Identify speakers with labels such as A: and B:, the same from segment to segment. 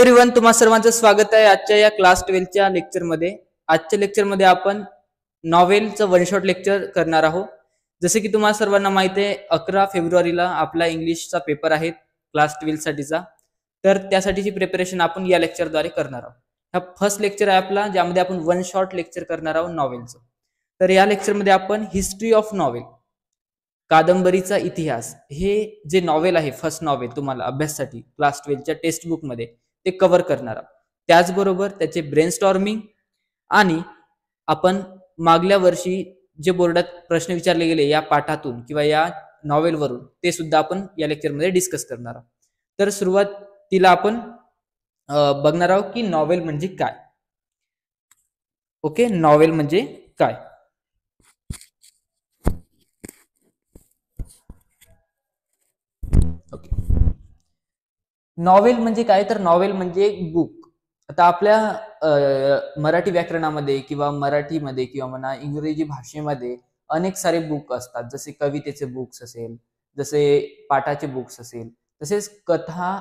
A: Everyone, तुम्हा सर्वांचं स्वागत आहे आजच्या या क्लास 12च्या लेक्चरमध्ये. आजच्या लेक्चरमध्ये आपण नॉवेलचं वन शॉट लेक्चर करणार आहोत. जसे की तुम्हा सर्वांना माहिती आहे, 11 फेब्रुवारीला आपला इंग्लिशचा पेपर आहे क्लास 12 साठीचा. तर त्यासाठीची प्रिपरेशन आपण या लेक्चरद्वारे करणार आहोत. हा फर्स्ट लेक्चर आहे आपला, ज्यामध्ये आपण वन शॉट लेक्चर करणार आहोत नॉवेलचं. तर या लेक्चरमध्ये आपण हिस्ट्री ऑफ नॉवेल, कादंबरीचा इतिहास, हे जे नॉवेल आहे, फर्स्ट नॉवेल तुम्हाला अभ्यासासाठी क्लास 12च्या टेक्स्ट बुक मध्ये ते कव्हर करणार आहोत. त्याचबरोबर त्याचे ब्रेनस्टॉर्मिंग आणि आपण मागल्या वर्षी जे बोर्डात प्रश्न विचारले गेले या पाठातून किंवा या नॉवेलवरून, ते सुद्धा आपण या लेक्चरमध्ये डिस्कस करणार आहोत. तर सुरुवातीला आपण बघणार आहोत की नॉवेल म्हणजे काय. ओके, नॉवेल म्हणजे काय. ओके, नॉवेल म्हणजे काय, तर नॉवेल म्हणजे एक बुक. आता आपल्या मराठी व्याकरणामध्ये किंवा मराठीमध्ये किंवा म्हणा इंग्रजी भाषेमध्ये अनेक सारे बुक असतात. जसे कवितेचे बुक्स असेल, जसे पाठाचे बुक्स असेल, तसेच कथा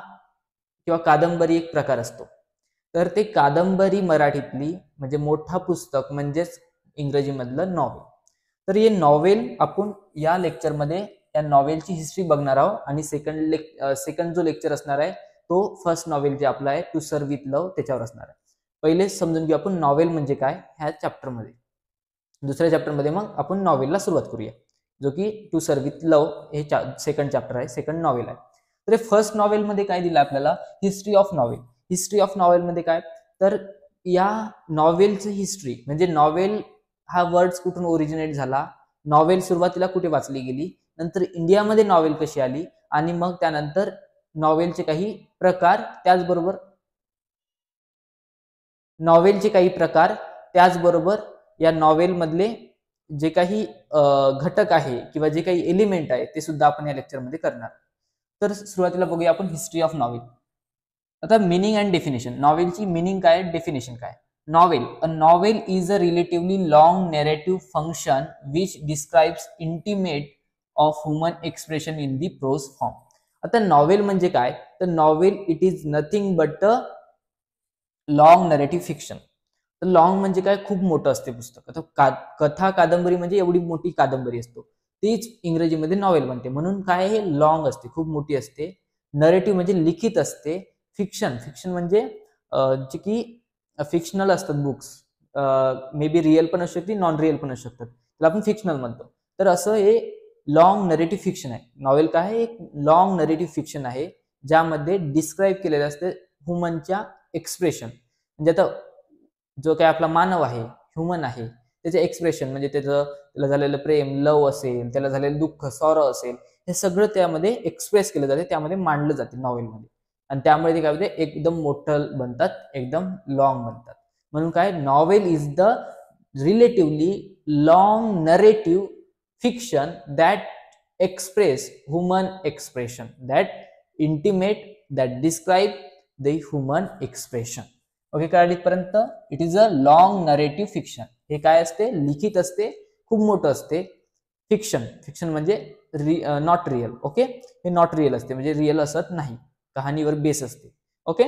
A: किंवा कादंबरी एक प्रकार असतो. तर ते कादंबरी मराठीतली म्हणजे मोठा पुस्तक म्हणजेच इंग्रजीमधलं नॉवेल. तर हे नॉवेल आपण या लेक्चरमध्ये या नॉवेलची हिस्ट्री बघणार आहोत. आणि सेकंड जो लेक्चर असणार आहे तो फर्स्ट नॉवेल जे आपला आहे टू सर्व विथ लव्ह त्याच्यावर असणार आहे. पहिले समजून घेऊ आपण नॉवेल म्हणजे काय ह्या चॅप्टरमध्ये. दुसऱ्या चॅप्टरमध्ये मग आपण नॉवेलला सुरुवात करूया, जो की टू सर्व विथ लव्ह हे सेकंड चॅप्टर आहे, सेकंड नॉवेल आहे. तर फर्स्ट नॉवेल मध्ये काय दिलं आपल्याला, history of novel. History of novel मध्ये काय, तर या नॉवेलची हिस्ट्री म्हणजे नॉवेल हा वर्ड कुठून ओरिजिनेट झाला, नॉवेल सुरुवातीला कुठे वाचली गेली, नंतर इंडियामध्ये नॉवेल कशी आली, आणि मग त्यानंतर नॉवेलचे काही प्रकार, त्याचबरोबर या नॉवेल मधले जे काही घटक आहे किंवा जे काही एलिमेंट आहे ते सुद्धा आपण या लेक्चरमध्ये करणार. तर सुरुवातीला बघूया आपण हिस्ट्री ऑफ नॉवेल. आता मिनिंग अँड डेफिनेशन. नॉवेलची मिनिंग काय, डेफिनेशन काय. Novel, a novel is a relatively long narrative function which describes intimate of human expression in the prose form. आता नॉवेल म्हणजे काय, तर novel it is nothing but a long narrative fiction. तर long म्हणजे काय, खूप मोठं असते पुस्तक. आता कथा कादंबरी म्हणजे एवढी मोठी कादंबरी असतो, तीच इंग्रजीमध्ये नॉवेल म्हणते. म्हणून काय, हे लॉंग असते, खूप मोठी असते. नरेटिव्ह म्हणजे लिखित असते. फिक्शन म्हणजे जे की फिक्शनल असतात बुक्स, मे बी रिअल पण असू शकते, नॉन रिअल पण असू शकतात, त्याला आपण फिक्शनल म्हणतो. तर असं हे लॉंग नरेटिव्ह फिक्शन आहे. नॉवेल काय आहे, एक लॉंग नरेटिव्ह फिक्शन आहे, ज्यामध्ये डिस्क्राईब केलेलं असते ह्युमनच्या एक्सप्रेशन. म्हणजे आता जो काय आपला मानव आहे, ह्युमन आहे, त्याचे एक्सप्रेशन म्हणजे त्याला झालेलं प्रेम, लव असेल, त्याला झालेलं दुःख, सॉरो असेल, हे सगळं त्यामध्ये एक्सप्रेस केलं जाते, त्यामध्ये मांडलं जाते नॉवेलमध्ये. आणि त्यामुळे ते काय होते, एकदम मोठं बनतात, एकदम लॉंग बनतात. म्हणून काय, novel is the relatively long narrative fiction that express human expression, that intimate, that describe the human expression. Okay, कळाली इथपर्यंत. It is a long narrative fiction. हे काय असते, लिखित असते, खूप मोठं असते. फिक्शन म्हणजे नॉट रिअल. ओके, हे नॉट रिअल असते म्हणजे रिअल असत नाही, कहाणीवर बेस असते. ओके,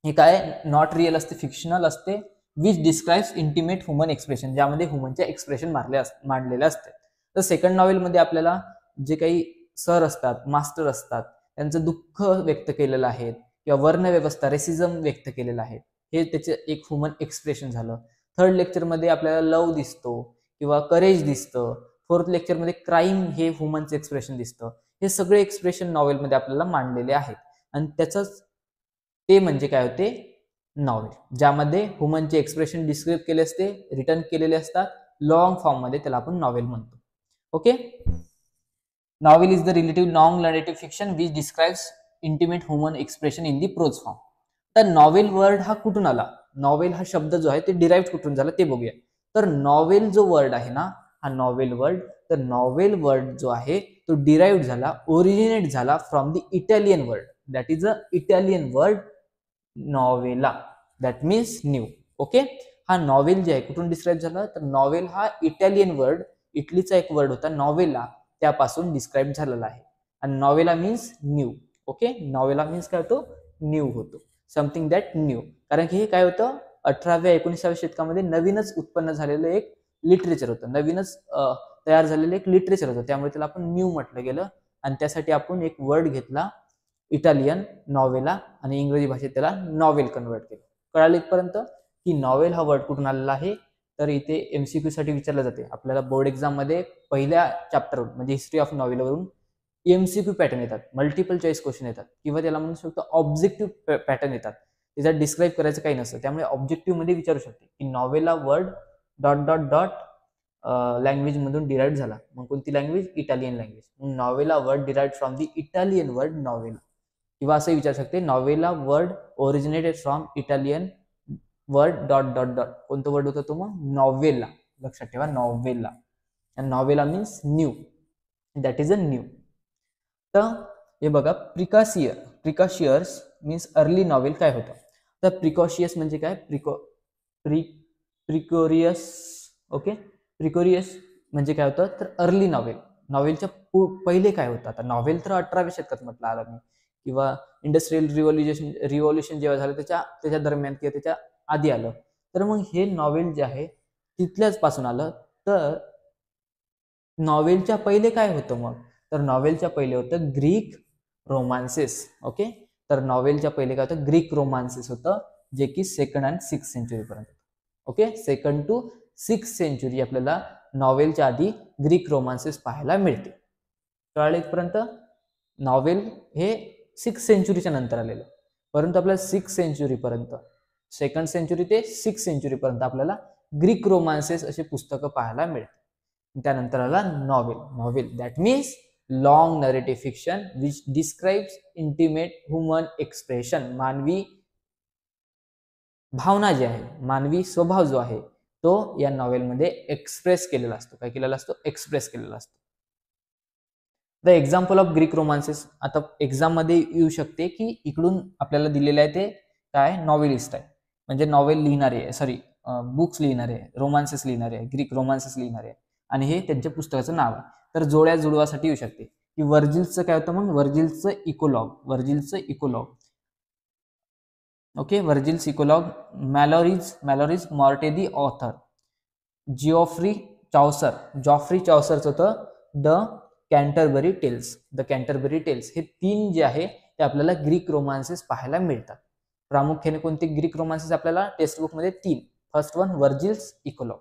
A: हे काय, नॉट रिअल असते, फिक्शनल असते. Which describes intimate human expression, ज्यामध्ये ह्युमनचे एक्सप्रेशन मांडलेले असते. तर सेकंड नॉवेलमध्ये आपल्याला जे काही सर असतात, मास्टर असतात, त्यांचं दुःख व्यक्त केलेलं आहे किंवा वर्णव्यवस्था, रेसिझम व्यक्त केलेलं आहे, हे त्याचे एक ह्युमन एक्सप्रेशन झालं. थर्ड लेक्चरमध्ये आपल्याला लव दिसतो किंवा करेज दिसतं. फोर्थ लेक्चरमध्ये क्राईम हे ह्युमनचं एक्सप्रेशन दिसतं. हे सगळे एक्सप्रेशन नॉवेलमध्ये आपल्याला मांडलेले आहेत. आणि त्याचंच ते म्हणजे काय होते, नॉवेल, ज्यामध्ये ह्युमनचे एक्सप्रेशन डिस्क्राईब केले असते, रिटर्न केलेले असतात लॉंग फॉर्म मध्ये, त्याला आपण नॉवेल म्हणतो. Okay, novel is the relative long narrative fiction which describes intimate human expression in the prose form. तर नॉवेल वर्ड हा कुठून आला, नॉवेल हा शब्द जो आहे ते डिराइव्ह कुठून झाला ते बघूया. तर नॉवेल जो वर्ड आहे ना, हा नॉवेल वर्ड, तर नॉवेल वर्ड जो आहे तो डिराइव्ह झाला, ओरिजिनेट झाला from the Italian word, that is a Italian word novella, that means new. Okay, हा नॉवेल जे आहे कुठून डिस्क्राईब झाला, तर नॉवेल हा इटालियन वर्ड, इटलीचा एक वर्ड होता नॉवेला, त्यापासून डिस्क्राईब झालेला आहे. आणि novella means new. Okay, novella means काय होतो, न्यू होतो. समथिंग दॅट न्यू, कारण की हे काय होतं 18व्या-19व्या शतकामध्ये नवीनच उत्पन्न झालेलं एक लिटरेचर होतं, नवीनच तयार झालेलं एक लिटरेचर होतं, त्यामुळे त्याला आपण न्यू म्हटलं गेलं. आणि त्यासाठी आपण एक वर्ड घेतला इटालियन नॉवेला आणि इंग्रजी भाषेत त्याला नॉवेल कन्वर्ट केलं. कळालं इथपर्यंत की नॉवेल हा वर्ड कुठून आलेला आहे. तर इथे एमसीक्यू साठी विचारलं जाते आपल्याला बोर्ड एक्झाम मध्ये पहिल्या चॅप्टर म्हणजे हिस्ट्री ऑफ नॉवेलवरून एमसीक्यू पॅटर्न येतात, मल्टिपल चॉईस क्वेश्चन येतात, किंवा त्याला म्हणू शकतो ऑब्जेक्टिव्ह पॅटर्न येतात. त्याच्यात डिस्क्राईब करायचं काही नसतं, त्यामुळे ऑब्जेक्टिव्ह मध्ये विचारू शकते की novella word dot dot dot language मधून डिराईव्ह झाला. मग कोणती लँग्वेज? Italian language. मग novella word derive from the Italian word novella, किंवा असं विचारू शकते novella word originated from Italian word dot dot dot. कोणतं वर्ड होतं तो? मग नॉवेला. लक्षात ठेवा novella. And novella means new, that is a new. तर हे बघा प्रिकॉशियर्स मीन्स अर्ली नॉवेल काय होतं. तर प्रिकॉशियस म्हणजे काय? प्रिकोरियस. ओके, प्रिकोरियस म्हणजे काय होतं तर अर्ली नॉवेल. नॉवेलच्या पहिले काय होतं? आता नॉवेल तर 18व्या शतकात म्हटलं आलं मी, किंवा इंडस्ट्रियल रिव्होल्युशन जेव्हा झालं त्याच्या दरम्यान किंवा त्याच्या आधी आलं. तर मग हे नॉवेल जे आहे तिथल्याच पासून आलं. तर नॉवेलच्या पहिले काय होतं मग? तर नॉवेलच्या पहिले होतं ग्रीक रोमान्सेस. ओके, तर नॉवेलच्या पहिले काय होतं? ग्रीक रोमान्सेस होतं, जे की 2nd and 6th सेंचुरी पर्यंत. ओके, 2nd to 6th सेंचुरी आपल्याला नॉवेलच्या आधी ग्रीक रोमान्सेस पाहायला मिळते. कळालं इथपर्यंत? नॉवेल हे 6th सेंचुरीच्या नंतर आलेलं, परंतु आपल्याला 6th सेंचुरी पर्यंत, 2nd सेंचुरी ते 6th सेंचुरी पर्यंत आपल्याला ग्रीक रोमान्सेस असे पुस्तकं पाहायला मिळते. त्यानंतर आला novel that means long narrative fiction which describes intimate human expression. मानवी भावना जी आहे, मानवी स्वभाव जो आहे तो या नॉवेलमध्ये एक्सप्रेस केलेला असतो. काय केलेला असतो? एक्सप्रेस केलेला असतो. The example of Greek romances. आता एक्झाम मध्ये येऊ शकते की इकडून आपल्याला दिलेलं आहे ते काय? नॉवेलिस्ट आहे, म्हणजे नॉवेल लिहिणारे आहे, सॉरी बुक्स लिहिणारे आहे, रोमान्सेस लिहिणारे आहे, ग्रीक रोमान्सेस लिहिणारे आहे, आणि हे त्यांच्या पुस्तकाचं नाव आहे. तर जोड्या जुळवासाठी येऊ शकते की वर्जिल्सचं काय होतं? मग वर्जिल्सचं eclogue. Okay, Virgil's eclogue. Malory's Morte d'Arthur. Geoffrey चॉसरचं होतं द कॅन्टरबरी टेल्स. हे 3 जे आहे ते आपल्याला ग्रीक रोमान्सेस पाहायला मिळतात. प्रामुख्याने कोणते ग्रीक रोमान्सेस आपल्याला टेक्स्ट बुक मध्ये? 3. फर्स्ट वन वर्जिल्स इकोलॉग,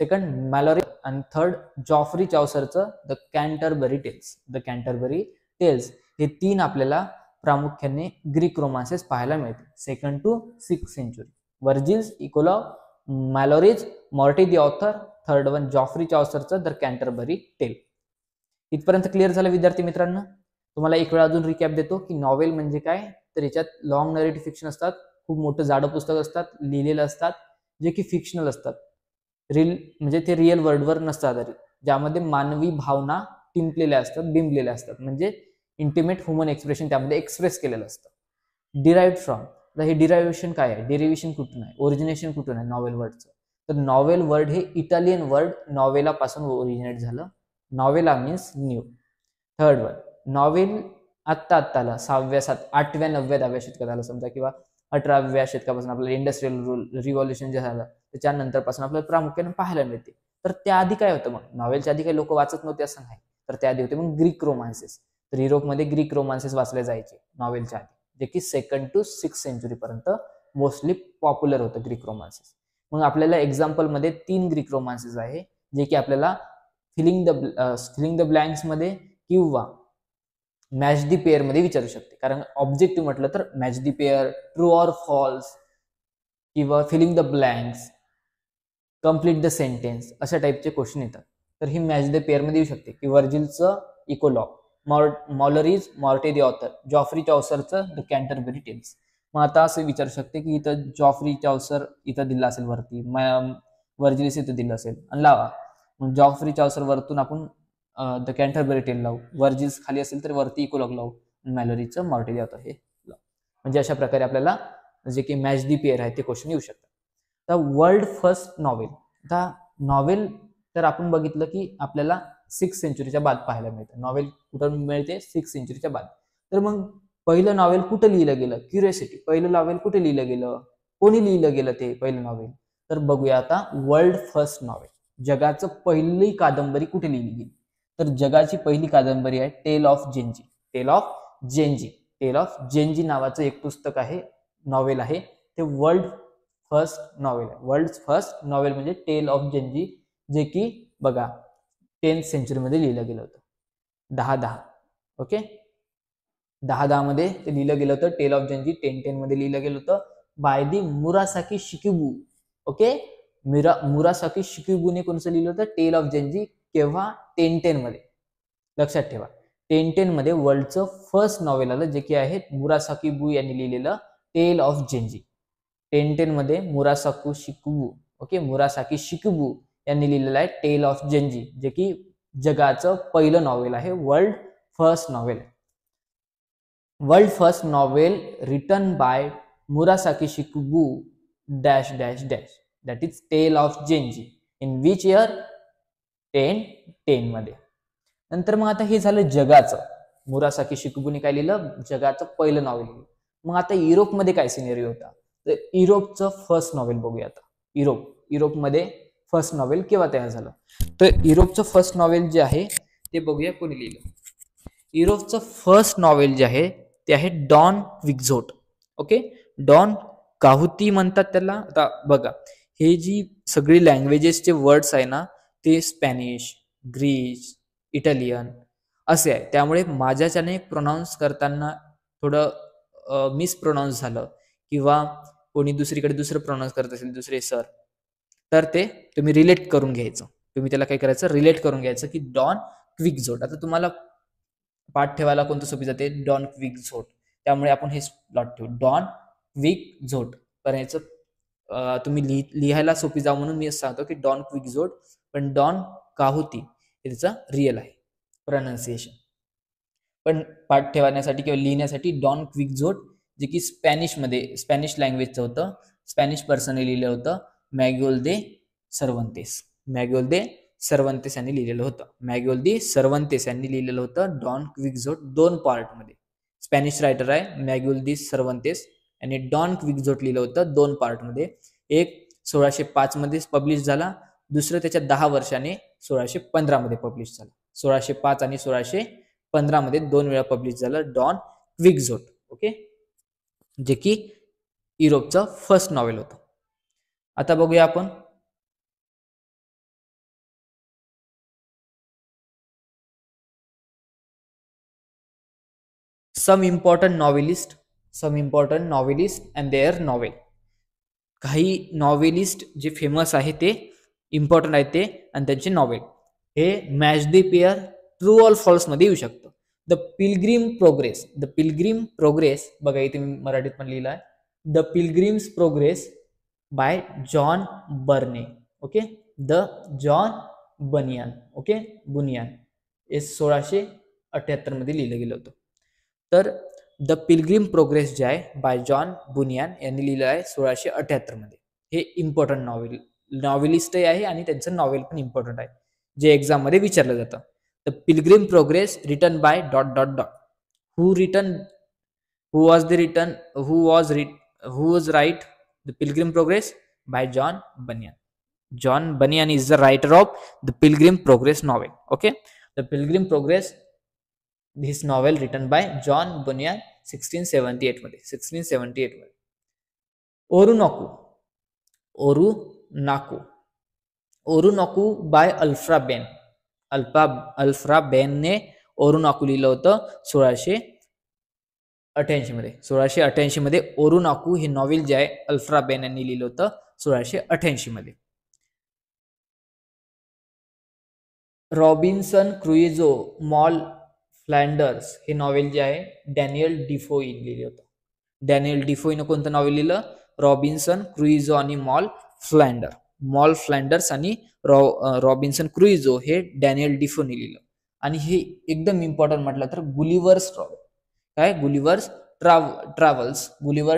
A: सेकंड मॅलोरी, आणि थर्ड जॉफ्री चॉसरचं द कॅन्टरबरी टेल्स. हे 3 आपल्याला प्रामुख्याने ग्रीक रोमान्सेस पाहायला मिळते 2nd to 6th century. Virgil's eclogue, Malory's Morte d'Arthur, third one Geoffrey चॉसरचं द कॅन्टरबरी टेल. इथपर्यंत क्लिअर झालं विद्यार्थी मित्रांनो? तुम्हाला एक वेळा अजून रिकॅप देतो की नॉवेल म्हणजे काय. तर याच्यात लॉंग नरेटिव्ह फिक्शन असतात, खूप मोठं जाडं पुस्तक असतात, लिहिलेलं असतात, जे की फिक्शनल असतात. म्हणजे ते रिअल वर्ल्डवर नसतात, ज्यामध्ये मानवी भावना बिंबलेल्या असतात, म्हणजे इंटिमेट ह्युमन एक्सप्रेशन त्यामध्ये एक्सप्रेस केलेलं असतं. Derived from. तर हे डिरायव्हेशन काय आहे? डेरिव्हेशन कुठून आहे? ओरिजिनेशन कुठून आहे नॉवेल वर्डचं? तर नॉवेल वर्ड हे इटालियन वर्ड नॉवेला पासून ओरिजिनेट झालं. Novella means new. Third one novel आत्ता आला 6व्या 8व्या 9व्या 10व्या शतकात आलं समजा, किंवा 18व्या शतकापासून आपल्याला इंडस्ट्रियल रिव्हॉल्युशन जे झालं त्याच्यानंतर पासून आपल्याला प्रामुख्याने पाहायला मिळते. तर त्याआधी काय होतं? मग नॉवेलच्या आधी काही लोक वाचत नव्हते असं नाही, तर त्याआधी होते मग ग्रीक रोमान्सेस. तर युरोपमध्ये ग्रीक रोमान्सेस वाचले जायचे नॉवेलच्या आधी, जे की 2nd to 6th सेंचुरी पर्यंत मोस्टली पॉप्युलर होतं ग्रीक रोमान्सेस. मग आपल्याला एक्झाम्पल मध्ये 3 ग्रीक रोमान्सेस आहे, जे की आपल्याला फिलिंग द ब्लँक्स मध्ये किंवा मॅच दी पेअर मध्ये विचारू शकते. कारण ऑब्जेक्टिव्ह म्हटलं तर match the pair, true or false, किंवा filling the blanks, complete the sentence, अशा टाईपचे क्वेश्चन येतात. तर ही मॅच द पेअर मध्ये येऊ शकते की वर्जिलचं eclogue, Malory's Morte d'Arthur, Geoffrey चॉसरचं द कॅन्टरबरी टेल्स. मग आता असं विचारू शकते की इथं जॉफ्री चॉसर इथं दिला असेल वरती, वर्जिलिस इथं दिलं असेल, आणि लावा. मग जॉफ्री चॉसर वरतून आपण द कॅन्टरबरी टेल लावू, वर्जिल्स खाली असेल तर वरती इकोलॉग लावू, मॅलोरीचं मॉर्टे दी ऑथर हे लावू. म्हणजे अशा प्रकारे आपल्याला जे की मॅच दी पेअर आहे ते क्वेश्चन येऊ शकतात. तर वर्ल्ड फर्स्ट नॉवेल. आता नॉवेल तर आपण बघितलं की आपल्याला 6th सेंचुरीच्या बाद पाहायला मिळतं. नॉवेल कुठं मिळते? 6th सेंचुरीच्या बाद. तर मग पहिलं नॉवेल कुठं लिहिलं गेलं, क्युरियोसिटी, पहिलं नॉवेल कुठे लिहिलं गेलं, कोणी लिहिलं गेलं ते पहिलं नॉवेल, तर बघूया आता वर्ल्ड फर्स्ट नॉवेल, जगाचं पहिली कादंबरी कुठे लिहिली गेली, तर जगाची पहिली कादंबरी आहे tale of Genji. Tale of Genji, tale of Genji नावाचं एक पुस्तक आहे, नॉवेल आहे, ते वर्ल्ड फर्स्ट नॉवेल आहे. वर्ल्ड फर्स्ट नॉवेल म्हणजे टेल ऑफ जेनजी, जे की बघा 10th सेंचुरीमध्ये लिहिलं गेलं होतं. 10-10, ओके, 10-10 मध्ये ते लिहिलं गेलं होतं. टेल ऑफ जेनजी 10-10 मध्ये लिहिलं गेलं होतं बाय दी मुरासाकी शिकिबू. ओके, मुरासाकी शिकिबूने कोणचं लिहिलं होतं, टेल ऑफ जेनजी. केव्हा, 10-10 मध्ये. लक्षात ठेवा, 10-10 मध्ये वर्ल्डचं फर्स्ट नॉवेल आलं, जे की आहे मुरासाकी बू यांनी लिहिलेलं टेल ऑफ जेनजी. 10-10 मध्ये मुरासाकी शिकिबू, ओके, मुरासाकी शिकिबू यांनी लिहिलेलं आहे टेल ऑफ जेनजी, जे की जगाचं पहिलं नॉवेल आहे, world first novel. World first novel written by Murasaki Shikibu dash dash dash, that is Tale of Genji. In which year, 10-10 मध्ये. नंतर मग आता हे झालं जगाचं, मुरासाकी शिकिबूने काय लिहिलं, जगाचं पहिलं नॉवेल लिहिलं. मग आता युरोपमध्ये काय सिनेरियो होता, तर युरोपचं फर्स्ट नॉवेल बघूया आता. युरोपमध्ये फर्स्ट नॉवेल केव्हा तयार झालं, तर युरोपचं फर्स्ट नॉवेल जे आहे ते बघूया कोणी लिहिलं. युरोपचं फर्स्ट नॉवेल जे आहे ते आहे डॉन क्विक्झोट. ओके, डॉन काहुती म्हणतात त्याला. आता बघा, हे जी सगळी लँग्वेजेसचे वर्ड्स आहे ना, ते स्पॅनिश, ग्रीस, इटालियन असे आहे, त्यामुळे माझ्याच्याने प्रोनाऊन्स करताना थोडं मिसप्रोनाऊन्स झालं किंवा कोणी दुसरीकडे दुसरं प्रोनाऊन्स करत असेल, दुसरे सर, तर ते तुम्ही रिलेट करून घ्यायचं. तुम्ही त्याला काय करायचं, रिलेट करून घ्यायचं की डॉन क्विक्झोट. आता तुम्हाला पाठ ठेवायला कोणतं सोपी जाते, डॉन क्विक्झोट, त्यामुळे आपण हे प्लॉट ठेवू, डॉन क्विक्झोट. करायचं तुम्ही लिहायला सोपी जाऊ म्हणून मी असं सांगतो की डॉन क्विक्झोट, पण डॉन काहुती हे त्याचं रिअल आहे प्रोनाउन्सिएशन. पण पाठ ठेवण्यासाठी किंवा लिहिण्यासाठी डॉन क्विक्झोट, जे की स्पॅनिश लँग्वेजचं होतं, स्पॅनिश पर्सनने लिहिलं होतं, मॅग्युएल दे सर्वंतेस. मॅग्युएल दे सर्वंतेस यांनी लिहिलेलं होतं. मॅग्युएल दे सर्वंतेस यांनी लिहिलेलं होतं डॉन क्विक्झोट, 2 पार्टमध्ये. स्पॅनिश रायटर आहे मॅग्युएल दे सर्वंतेस, आणि डॉन क्विक्झोट लिहिलं होतं 2 पार्टमध्ये. एक 1605 मध्ये पब्लिश झाला, दुसरं त्याच्या 10 वर्षाने 1615 मध्ये पब्लिश झालं. 1605 आणि 1615 मध्ये 2 वेळा पब्लिश झालं डॉन क्विक्झोट. ओके, जे की युरोपचं फर्स्ट नॉवेल होतं. आता बघूया आपण some important novelist and their novel. काही नॉवेलिस्ट जे फेमस आहे ते इम्पॉर्टंट आहे ते, आणि त्यांचे नॉवेल. हे match the pair, true or false मध्ये येऊ शकतं. द पिलग्रिम प्रोग्रेस बघा, इथे मी मराठीत पण लिहिलं आहे, the pilgrims progress by John Berne. Okay, the John बनियान, ओके, बुनियान, हे 1678 मध्ये लिहिलं गेलं होतं. तर द पिलग्रिम प्रोग्रेस जे आहे बाय जॉन बुनियान यांनी लिहिलं आहे 1678 मध्ये. हे इम्पॉर्टंट नॉवेलिस्टही आहे आणि त्यांचं नॉवेल पण इम्पॉर्टंट आहे, जे एक्झाम मध्ये विचारलं जातं. The Pilgrim progress written by dot dot dot. Who was write the Pilgrim progress by John बनियान. जॉन बनियान is the writer of the Pilgrim progress novel. Okay, the Pilgrim progress, this novel written by John Bunyan 1678 मध्ये. 1678 मध्ये. ओरुनाकू bye Aphra बेन ने ओरुनाकू लिहिलं होतं 1688 मध्ये. 1688 मध्ये ओरुनाकू हे नॉवेल जे आहे अल्फ्रा बेन यांनी लिहिलं होतं 1688 मध्ये. रॉबिन्सन क्रुझो मॉल फ्लँडर्स हे नॉवेल जे आहे डॅनियल डिफोईन लिहिलं होतं. डॅनियल डिफोईन कोणतं नॉवेल लिहिलं, रॉबिन्सन क्रुझो आणि मॉल फ्लँडर्स आणि रॉबिन्सन क्रुझो हे डॅनियल डिफोने लिहिलं. आणि हे एकदम इम्पॉर्टंट म्हटलं तर Gulliver's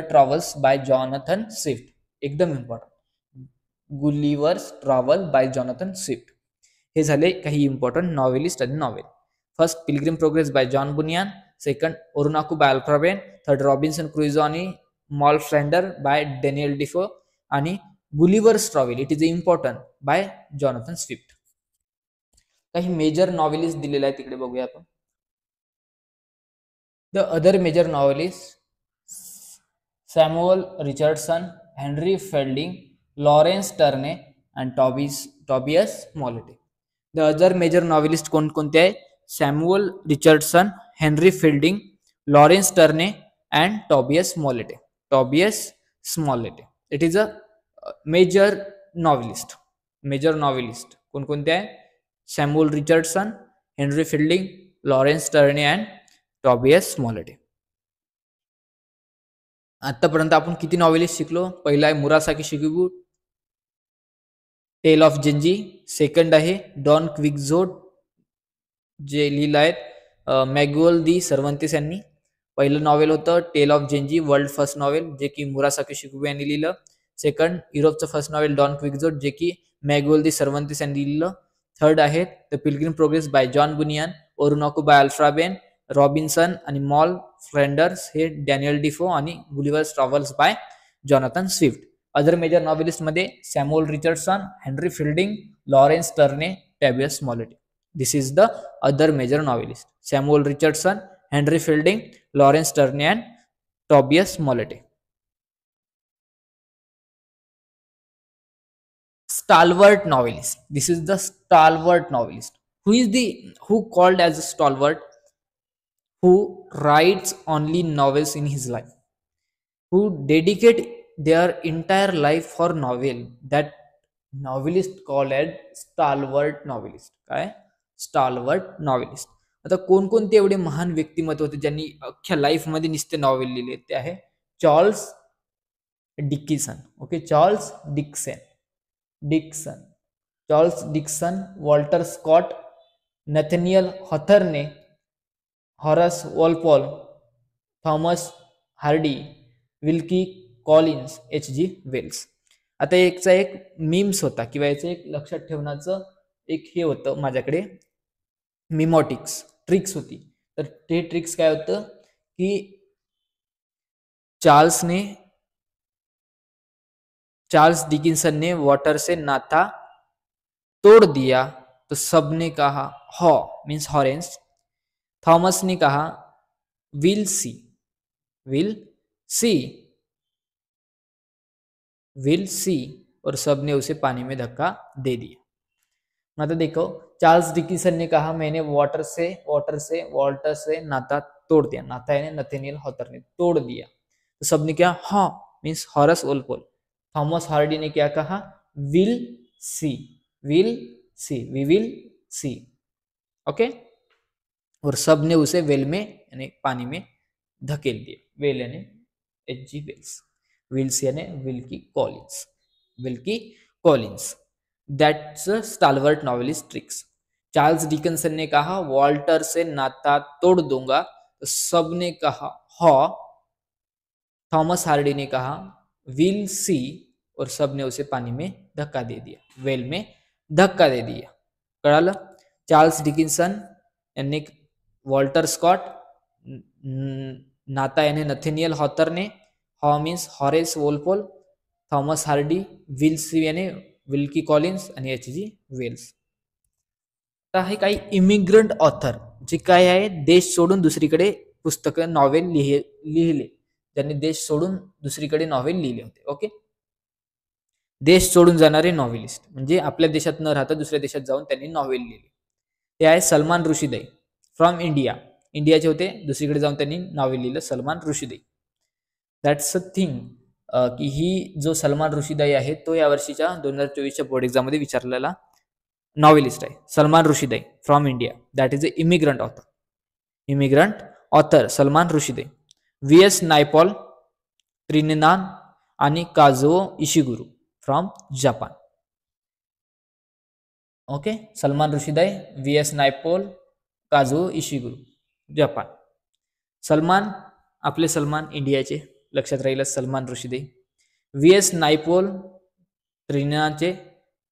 A: Travels by Jonathan Swift. एकदम important, Gulliver's travel by Jonathan Swift. हे झाले काही इम्पॉर्टंट नॉवेलिस्ट आणि novel. First Pilgrim progress by John Bunyan, second Orunako by Alfred Penn, third Robinson Crusoe आणि Moll Flanders by Daniel Defoe आणि Gulliver's travel it is important by Jonathan Swift. काही major novelist दिलेले आहेत तिकडे बघूया आपण. The other major novelist Samuel Richardson, Henry Fielding, Lawrence Sterne and Tobias Smollett. The other major novelist कोणकोणते आहे? Samuel Richardson, Henry Fielding, Lawrence Sterne and Tobias Smollett. Tobias Smollett it is a major novelist. Major novelist कोणकोणते आहे? Samuel Richardson, Henry Fielding, Lawrence Sterne and Tobias Smollett. आतापर्यंत आपण किती novelist शिकलो? पहिला आहे Murasaki Shikibu, Tale of Genji. Second आहे Don Quixote, जे लिहिलं आहेत मॅग्युअल दी सर्वंतेस यांनी. पहिलं नॉव्हेल होतं Tale of Genji, world first novel, जे की मुरासाकी शिकिबु यांनी लिहिलं. सेकंड युरोपचं फर्स्ट नॉव्हेल डॉन क्विक्झोट, जे की मॅग्युअल दी सर्वंतेस यांनी लिहिलं. थर्ड आहे the Pilgrim progress by John Bunyan, Oroonoko by Aphra Behn, Robinson आणि मॉल फ्लँडर्स हे डॅनियल डिफो आणि Gulliver's Travels by Jonathan Swift. Other major novelist मध्ये Samuel Richardson, Henry Fielding, Lawrence Sterne, Tobias Smollett. This is the other major novelist. Samuel Richardson, Henry Fielding, Lawrence Sterne and Tobias Smollett. Stalwart novelist. This is the stalwart novelist. Who called as a stalwart? Who writes only novels in his life? Who dedicate their entire life for novel? That novelist called as stalwart novelist. काय? Stalwart novelist. आता कोणकोणते एवढे महान व्यक्तिमत्व होते ज्यांनी अख्ख्या life मध्ये नुसते नॉवेल लिहिले? ते आहे Charles Dickinson. Okay, Charles Dixon, Charles Dixon, Walter Scott, Nathaniel Hawthorne, Horace Walpole, Thomas Hardy, Wilkie Collins, H.G. Wells. आता एकचा एक मीम्स होता किंवा याचं एक लक्षात ठेवण्याचं एक हे होतं माझ्याकडे, मिमोटिक्स ट्रिक्स होती. तर ते ट्रिक्स काय होतं की चार्ल्स डिकिन्सन ने वाटर से नाता तोड़ दिया तो सबने कहा हॉ मीन्स हॉरेंस. थॉमस ने कहा विल सी, और सबने उसे पानी में धक्का दे दिया. मतलब देखो, चार्ल्स डिकिन्सन ने कहा मैंने वाटर से नाता तोड़ दिया. नाता यानी नथेनियल हॉथर ने तोड़ दिया. तो सबने क्या? हाँ means Horace Walpole. Thomas Hardy ने क्या कहा? Will see, we will see. Okay, और सब ने उसे वेल में यानी पानी में धकेल दिया. वेल यानी H.G. वेल्स, विल सी यानी Wilkie Collins. That's a stalwart novelist tricks. Charles Dickinson ने कहा वॉल्टर से नाता तोड़ दूंगा, तो सब ने कहा हॉ. थॉमस हार्डी ने कहा विल सी, और सब ने उसे पानी में धक्का दे दिया, वेल में धक्का दे दिया. कळालं? चार्ल्स डिकिन्सन यांनी, वॉल्टर स्कॉट, नाता यानी नथेनियल हॉथरने, हॉ means Horace Walpole, Thomas Hardy, will see यानी विल्की कॉलिन्स आणि H.G. वेल्स. तर हे काही इमिग्रंट ऑथर जे काय आहे देश सोडून दुसरीकडे पुस्तकं नॉवेल लिहिले, ज्यांनी देश सोडून दुसरीकडे नॉवेल लिहिले होते. ओके, देश सोडून जाणारे नॉव्हेलिस्ट म्हणजे आपल्या देशात न राहता दुसऱ्या देशात जाऊन त्यांनी नॉव्हेल लिहिले. ते आहे सलमान रुशिदी फ्रॉम इंडियाचे होते, दुसरीकडे जाऊन त्यांनी नॉव्हेल लिहिलं, सलमान रुशिदी. दॅट्स अ थिंग की ही जो सलमान रुशिदी आहे तो या वर्षीच्या 2024च्या बोर्ड एक्झाम मध्ये विचारलेला नॉव्हेलिस्ट आहे. Salman Rushdie from India, that is a immigrant author Salman Rushdie. V.S. Naipaul, Trinidad आणि Kazuo Ishiguro from Japan. Okay, Salman Rushdie, V.S. Naipaul, Kazuo Ishiguro, Japan. आपले सलमान इंडियाचे लक्षात राहील सलमान रुशिदी. V.S. नायपॉल त्रिनिदादचे,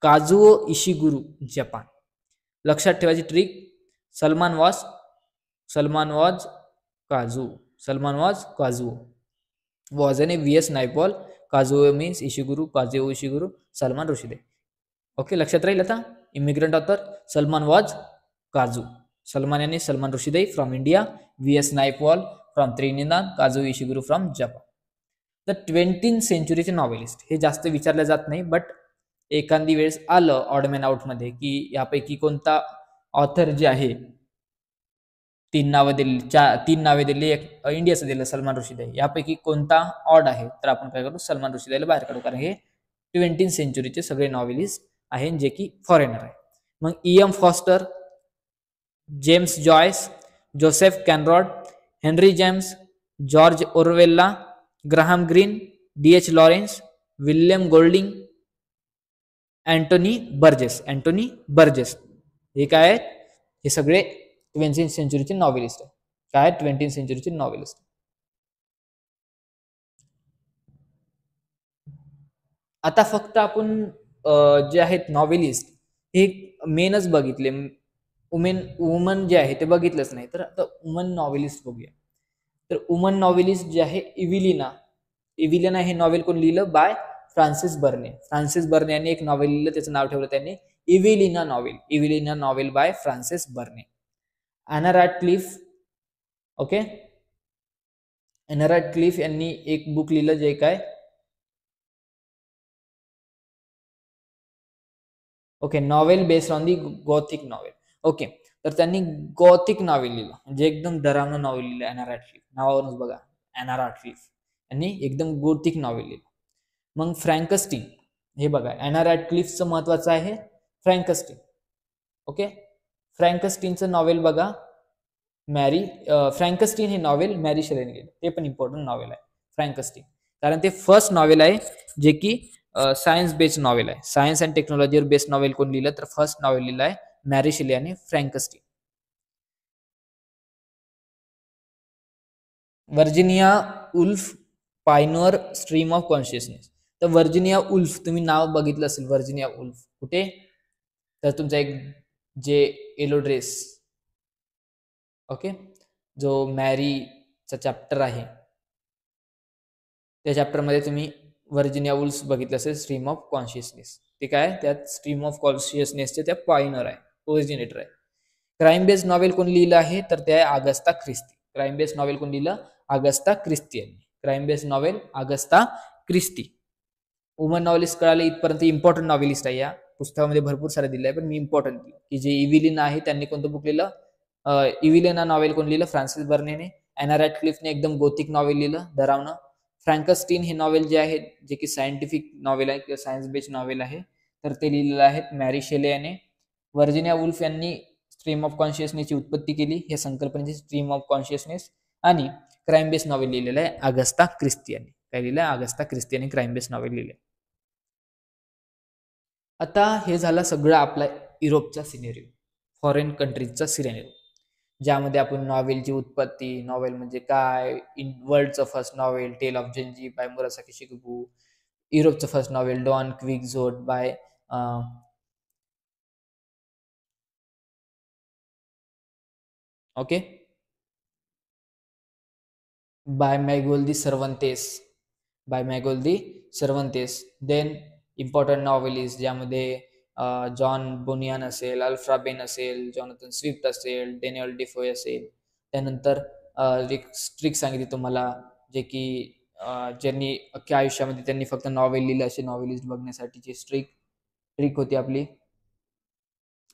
A: काझुओ इशिगुरू जपान. लक्षात ठेवायची trick, Salman was Kazu. Salman was Kazu. Was याने VS Naipaul, Kazuo means Ishiguro, Kazuo Ishiguro, Salman Rushdie. Okay, लक्षात राहील आता. Immigrant author Salman was Kazu. Salman याने Salman Rushdie from India, VS Naipaul from Trinidad, Kazuo Ishiguro from Japan. The 20th सेंचुरीचे novelist हे जास्त विचारले जात नाही, बट एखादी वेळेस आलं ऑडमॅन आउटमध्ये की यापैकी कोणता ऑथर जे आहे, तीन नावे दिली, एक इंडियाचं दिलं सलमान रुशिदी, यापैकी कोणता ऑड आहे, तर आपण काय करू, सलमान रुशिदीला बाहेर काढू, कारण हे 20th सेंचुरीचे सगळे नॉवेलिस्ट आहेत जे की फॉरेनर आहे. मग E.M. Forster, James Joyce, Joseph Conrad, Henry James, George Orwell, Graham Greene, D.H. Lawrence, William Golding, Anthony Burgess. हे काय आहेत, हे सगळे 20th सेंचुरीचे नॉवेलिस्ट आहे. काय 20th सेंचुरीचे नॉवेलिस्ट. आता फक्त आपण जे आहेत नॉवेलिस्ट हे मेनच बघितले, वुमन जे आहे ते बघितलंच नाही. तर आता वुमन नॉवेलिस्ट बघूया. तर वुमन नॉवेलिस्ट जे आहे इव्हिलिना हे नॉवेल कोण लिहिलं, बाय फ्रान्सिस बर्ने यांनी एक नॉवेल लिहिलं, त्याचं नाव ठेवलं त्यांनी Evelina novel by Frances Burney. Anna Radcliffe, okay, Anna Radcliffe यांनी एक बुक लिहिलं जे काय, okay, novel based on the Gothic novel. Okay, तर त्यांनी गॉथिक नॉवेल लिहिलं, म्हणजे एकदम डरावणं नॉवेल लिहिलं ॲना रॅडक्लिफ. नावावरूनच बघा, ॲना रॅडक्लिफ यांनी एकदम गॉथिक नॉवेल लिहिलं. मग फ्रँकस्टीन, हे बघा, ॲना रॅडक्लिफचं महत्वाचं आहे फ्रँकस्टीन. ओके, फ्रँकस्टीनचं नॉवेल बघा, फ्रँकस्टीन हे नॉवेल मॅरी शेलीने लिहिलं, ते पण इम्पॉर्टंट नॉवेल आहे फ्रँकस्टीन, कारण ते फर्स्ट नॉवेल आहे जे की सायन्स बेस्ड नॉवेल आहे. सायन्स अँड टेक्नॉलॉजीवर बेस्ड नॉवेल कोण लिहिलं, तर फर्स्ट नॉवेल लिहिलं आहे मॅरी शेली आणि Frankenstein. Virginia Woolf, pioneer, stream of consciousness. तर व्हर्जिनिया वुल्फ तुम्ही नाव बघितलं असेल, व्हर्जिनिया वुल्फ कुठे, तर तुमचा एक जे येलो ड्रेस, ओके, जो मॅरीचा चॅप्टर आहे त्या चॅप्टरमध्ये तुम्ही व्हर्जिनिया वुल्फ बघितलं असेल, स्ट्रीम ऑफ कॉन्शियसनेस. ते काय, त्यात स्ट्रीम ऑफ कॉन्शियसनेसचे त्या पायनर आहे, ओरिजिनेटर आहे. क्राईम बेस्ड नॉवेल कोण लिहिलं आहे, तर ते आहे आगस्ता ख्रिस्ती. क्राईम बेस्ड नॉवेल कोण लिहिलं, आगस्ता ख्रिस्ती यांनी. क्राईम बेस्ड नॉवेल आगस्ता ख्रिस्ती. वुमन नॉवेलिस्ट कळाले इथपर्यंत, इम्पॉर्टंट नॉवेलिस्ट आहे. या पुस्तकामध्ये भरपूर सारे दिले आहे, पण मी इम्पॉर्टंट की जे इव्हिलिना आहे त्यांनी कोणतं बुक लिहिलं, इव्हिलिना नॉवेल कोण लिहिलं, फ्रान्सिस बर्नेने. ॲना रॅडक्लिफने एकदम गोथिक नॉवेल लिहिलं, डरावणं. फ्रँकस्टीन हे नॉवेल जे आहे, जे की सायंटिफिक नॉवेल आहे किंवा सायन्स बेस्ड नॉवेल आहे, तर ते लिहिलेलं आहे मॅरी शेले याने. व्हर्जिनिया वुल्फ यांनी स्ट्रीम ऑफ कॉन्शियसनेसची उत्पत्ती केली, हे संकल्पनेची स्ट्रीम ऑफ कॉन्शियसनेस. आणि क्राईम बेस्ड नॉवेल लिहिलेलं आहे आगस्ता ख्रिस्ती यांनी. काय लिहिलं, आगस्ता ख्रिस्ती यांनी क्राईम बेस्ड नॉवेल लिहिले. आता हे झालं सगळं आपला युरोपचा सिनेरिओ, फॉरेन कंट्रीजचा सिनेरिओ, ज्यामध्ये आपण नॉवेलची उत्पत्ती, नॉवेल म्हणजे काय, इन वर्ल्डचं first novel Tale of Genji by Murasaki Shikibu, युरोपचं first novel Don Quixote by okay, by Miguel de Cervantes. Then important novelist, ज्यामध्ये जॉन बोनियन असेल, अल्फ्रा बेन असेल, जॉनथन स्विफ्ट असेल, डेनियल डिफोय असेल. त्यानंतर एक ट्रिक सांगितली तुम्हाला, जे की ज्यांनी अख्ख्या आयुष्यामध्ये त्यांनी फक्त नॉवेल लिहिलं असे नॉवेलिस्ट बघण्यासाठीची ट्रिक होती आपली.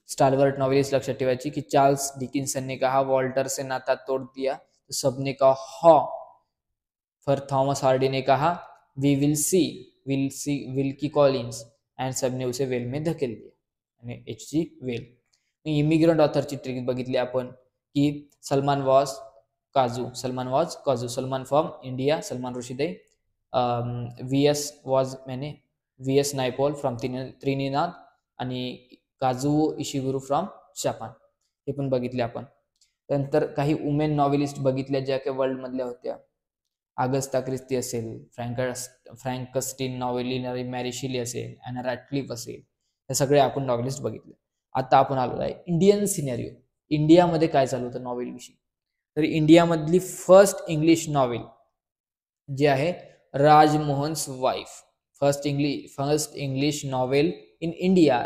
A: स्टालवर्ट नॉवेलिस्ट लक्षात ठेवायची की चार्ल्स डिकिन्सन ने कहा वॉल्टर से नाता तोड़ दिया, तो सबने कहा हॉ. फिर थॉमस हार्डी ने कहा वी विल की कॉलिन्स, अँड सबने उसे वेल में धकेल दिया. आणि H.G. वेल. इमिग्रंट ऑथरची ट्रिक बघितली आपण की Salman was Kazu, Salman from India, Salman Rushdie. VS Naipaul from Trinidad आणि काझुओ इशिगुरू फ्रॉम जपान, हे पण बघितले आपण. त्यानंतर काही वुमेन नॉवेलिस्ट बघितल्या ज्या काही वर्ल्ड मधल्या होत्या. आगस्ता ख्रिस्ती असेल, फ्रँकस्टीन नॉवेल लिहिणारी मॅरी शेली असेल, ॲना रॅडक्लिफ असेल, हे सगळे आपण नॉवेलिस्ट बघितले. आता आपण आलो आहे इंडियन सिनेरिओ, इंडियामध्ये काय चालू होतं नॉवेल विषयी. तर इंडियामधली फर्स्ट इंग्लिश नॉवेल जी आहे Rajmohan's wife. First English novel in India,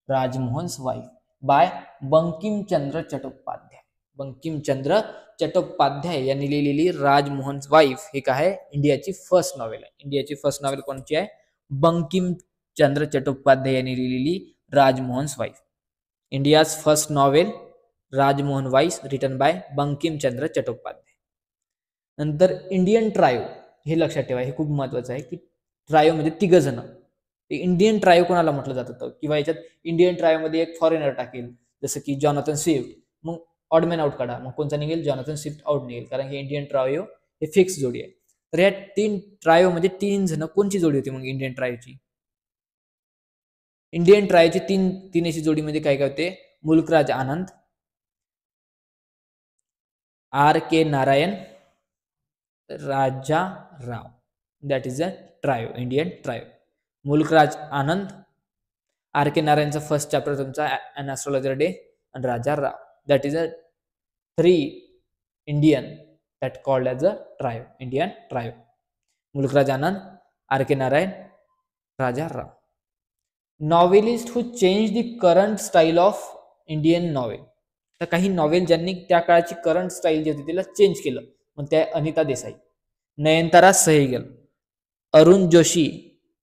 A: Rajmohan's wife by Bankimchandra Chattopadhyay. Bankimchandra Chattopadhyay यांनी लिहिलेली राजमोहन वाईफ हे काय आहे, इंडियाची फर्स्ट नॉवेल आहे. इंडियाची फर्स्ट नॉवेल कोणची आहे? बंकिमचंद्र चट्टोपाध्याय यांनी लिहिलेली Rajmohan wife. India's first novel Rajmohan wife written by Bankimchandra Chattopadhyay. नंतर इंडियन ट्रायो, हे लक्षात ठेवा, हे खूप महत्वाचं आहे की ट्रायो म्हणजे तिघ जण. इंडियन ट्रायो कोणाला म्हटलं जात होतं, किंवा याच्यात इंडियन ट्रायो मध्ये एक फॉरेनर टाकेल जसं की जॉनथन स्विफ्ट, मग ऑडमॅन आउट काढा, मग कोणता निघेल? जॉनथन स्विफ्ट आउट निघेल, कारण हे इंडियन ट्रायो हे फिक्स जोडी आहे. तर या 3 ट्रायो मध्ये 3 जण कोणची जोडी होती मग इंडियन ट्रायोची? इंडियन ट्रायोची तीनची जोडी मध्ये काय काय होते? Mulk Raj Anand, R.K. Narayan, Raja Rao. That is a trio, Indian trio. Mulk Raj Anand, R.K. नारायणचा फर्स्ट चॅप्टर तुमचा अन ॲस्ट्रोलॉजर डे, आणि Raja Rao. That is a 3 Indian that called as a trio, Indian trio. Mulk Raj Anand, R.K. Narayan, Raja Rao. Novelist who change the current style of Indian novel. तर काही novel ज्यांनी त्या काळाची current style जी होती त्याला चेंज केलं, मग त्या Anita Desai, Nayantara Sahgal, Arun Joshi,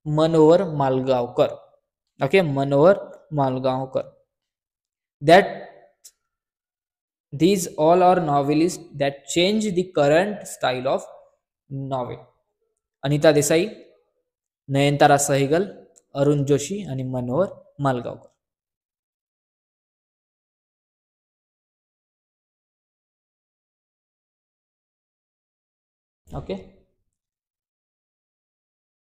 A: Manohar Malgaonkar. Okay, Manohar Malgaonkar. That these all are novelists that change the current style of novel. Anita Desai, Nayantara Sahgal, Arun Joshi आणि Manohar Malgaonkar. Okay,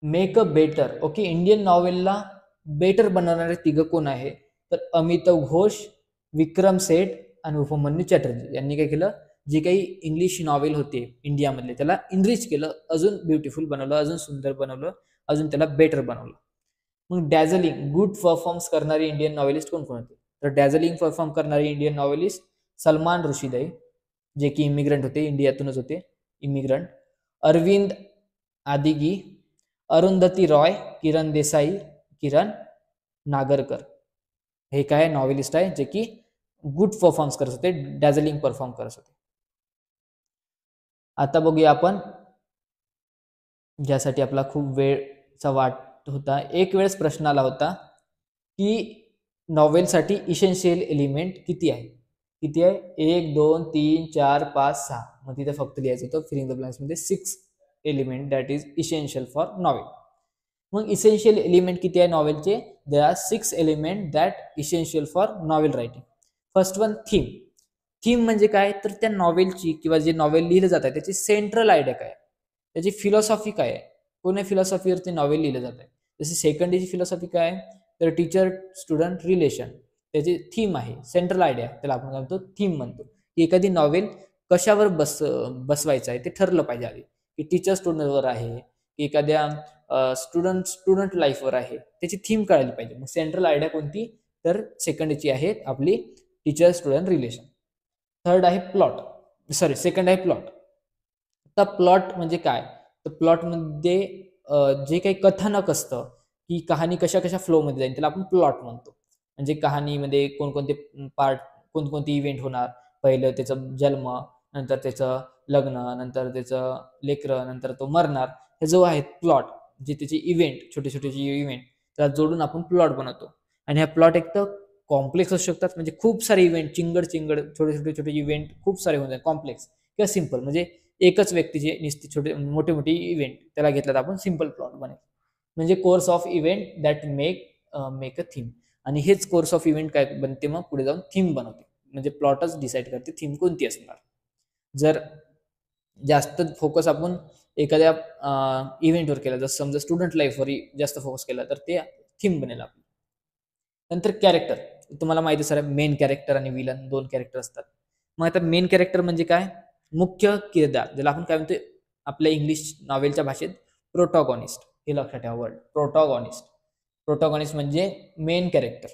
A: make a better. Okay, Indian नॉवेलला बेटर बनवणारे तिघ कोण आहे? तर अमिताभ घोष, विक्रम सेठ आणि उपमन्यू चॅटर्जी यांनी काय केलं? जे काही इंग्लिश नॉवेल होते इंडियामधले त्याला इनरिच केलं, अजून ब्युटिफुल बनवलं, अजून सुंदर बनवलं, अजून त्याला बेटर बनवलं. मग डॅझलिंग गुड परफॉर्म्स करणारे इंडियन नॉवेलिस्ट कोण कोण होते? तर डॅझलिंग परफॉर्म करणारे इंडियन नॉवेलिस्ट सलमान रुशिदई, जे की इमिग्रंट होते, इंडियातूनच होते, इमिग्रंट. अरविंद आदिगी, अरुंधती रॉय, किरण देसाई, किरण नागरकर. हे काय नॉवेलिस्ट आहे जे की गुड परफॉर्म करत होते, डॅझलिंग परफॉर्म करत होते. आता बघूया आपण, ज्यासाठी आपला खूप वेळचा वाट होता. एक वेळेस प्रश्न आला होता की नॉवेलसाठी इसेन्शियल एलिमेंट किती आहे? किती आहे? 1 2 3 4 5 6. मग तिथे फक्त लिहायचं होतं फिलिंग द ब्लँक्स मध्ये 6 element that is essential for novel. मग इसेन्शियल एलिमेंट किती आहे नॉवेलचे? There are 6 element that essential for novel writing. First one, theme. Theme म्हणजे काय? तर त्या नॉवेलची किंवा जे नॉवेल लिहिलं जात आहे त्याची सेंट्रल आयडिया काय, त्याची फिलॉसॉफी काय आहे, कोण्या फिलॉसॉफीवर ते नॉवेल लिहिलं जात आहे. जसे सेकंडरीची फिलॉसॉफी काय आहे? तर टीचर स्टुडंट रिलेशन, त्याची थीम आहे, सेंट्रल आयडिया, त्याला आपण काय म्हणतो? थीम म्हणतो. की एखादी नॉवेल कशावर बसवायचं आहे ते ठरलं पाहिजे आधी, की टीचर स्टुडंटवर आहे की एखाद्या स्टुडंट लाईफवर आहे, त्याची थीम कळायला पाहिजे. मग सेंट्रल आयडिया कोणती? तर सेकंडची आहे आपली टीचर स्टुडंट रिलेशन. थर्ड आहे प्लॉट, सेकंड आहे प्लॉट. आता प्लॉट म्हणजे काय? तर प्लॉटमध्ये जे काही कथानक असतं की कहाणी कशा कशा फ्लोमध्ये जाईल त्याला आपण प्लॉट म्हणतो. म्हणजे कहाणीमध्ये कोणकोणते पार्ट, कोणकोणते इव्हेंट होणार, पहिलं त्याचं जन्म, नंतर त्याचं लग्न, नंतर त्याचं लेकरं, नंतर तो मरणार, हे जो आहे प्लॉट, जे त्याचे इव्हेंट, छोटे छोटे जे इव्हेंट त्याला जोडून आपण प्लॉट बनवतो. आणि हा प्लॉट एक तर कॉम्प्लेक्स असू शकतात, म्हणजे खूप सारे इव्हेंट, चिंगड छोटे छोटे छोटे इव्हेंट खूप सारे होऊन जातात. कॉम्प्लेक्स किंवा सिंपल, म्हणजे एकच व्यक्तीचे निस्ते छोटे मोठे मोठे इव्हेंट त्याला घेतला तर आपण सिंपल प्लॉट बनेल. म्हणजे course of event that make a theme. आणि हेच कोर्स ऑफ इव्हेंट काय बनते मग पुढे जाऊन थीम बनवते. म्हणजे प्लॉटच डिसाईड करते थीम कोणती असणार. जर जास्त फोकस आपण एखाद्या इव्हेंटवर केला, जसं समजा स्टुडंट लाईफवर जास्त फोकस केला तर ते थीम बनेल आपलं. नंतर कॅरेक्टर, तुम्हाला माहिती सर, मेन कॅरेक्टर आणि विलन 2 कॅरेक्टर असतात. मग आता मेन कॅरेक्टर म्हणजे काय? मुख्य किरदार, ज्याला आपण काय म्हणतो आपल्या इंग्लिश नॉवेलच्या भाषेत प्रोटॉगॉनिस्ट. हे लक्षात ठेवा वर्ड प्रोटॉगॉनिस्ट. प्रोटॉगॉनिस्ट म्हणजे मेन कॅरेक्टर.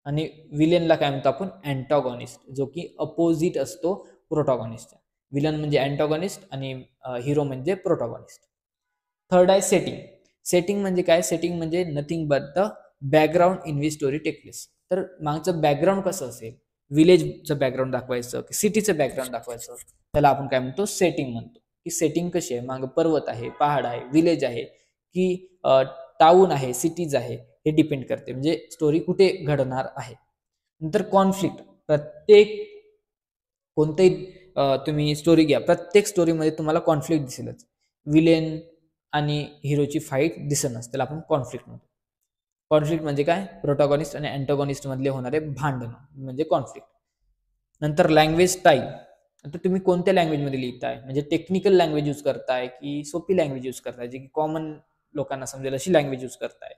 A: आणि विलेनला काय म्हणतो आपण, अँटॉगॉनिस्ट, जो की अपोजिट असतो प्रोटॉगॉनिस्टच्या. विलन म्हणजे अँटॉगॉनिस्ट आणि हिरो म्हणजे प्रोटॉगॉनिस्ट. थर्ड आहे सेटिंग. सेटिंग म्हणजे काय, सेटिंग म्हणजे nothing but the background in which story take place. तर मागचं बॅकग्राऊंड कसं असेल, विलेजचं बॅकग्राऊंड दाखवायचं की सिटीचं बॅकग्राऊंड दाखवायचं, त्याला आपण काय म्हणतो, सेटिंग म्हणतो. की सेटिंग कशी आहे, मागं पर्वत आहे, पहाड आहे, विलेज आहे की टाऊन आहे, सिटीज आहे, हे डिपेंड करते, म्हणजे स्टोरी कुठे घडणार आहे. नंतर कॉन्फ्लिक्ट. प्रत्येक कोणतेही तुम्ही स्टोरी घ्या, प्रत्येक स्टोरीमध्ये तुम्हाला कॉन्फ्लिक्ट दिसेलच. विलेन आणि हिरोची फाईट दिसणच, त्याला आपण कॉन्फ्लिक्ट म्हणतो. कॉन्फ्लिक्ट म्हणजे काय, प्रोटॉगॉनिस्ट आणि अँटॉगॉनिस्ट मधले होणारे भांडण म्हणजे कॉन्फ्लिक्ट. नंतर लँग्वेज स्टाईल. आता तुम्ही कोणत्या लँग्वेजमध्ये लिहिताय, म्हणजे टेक्निकल लँग्वेज यूज करताय की सोपी लँग्वेज यूज करताय, जे की कॉमन लोकांना समजेल अशी लँग्वेज यूज करताय.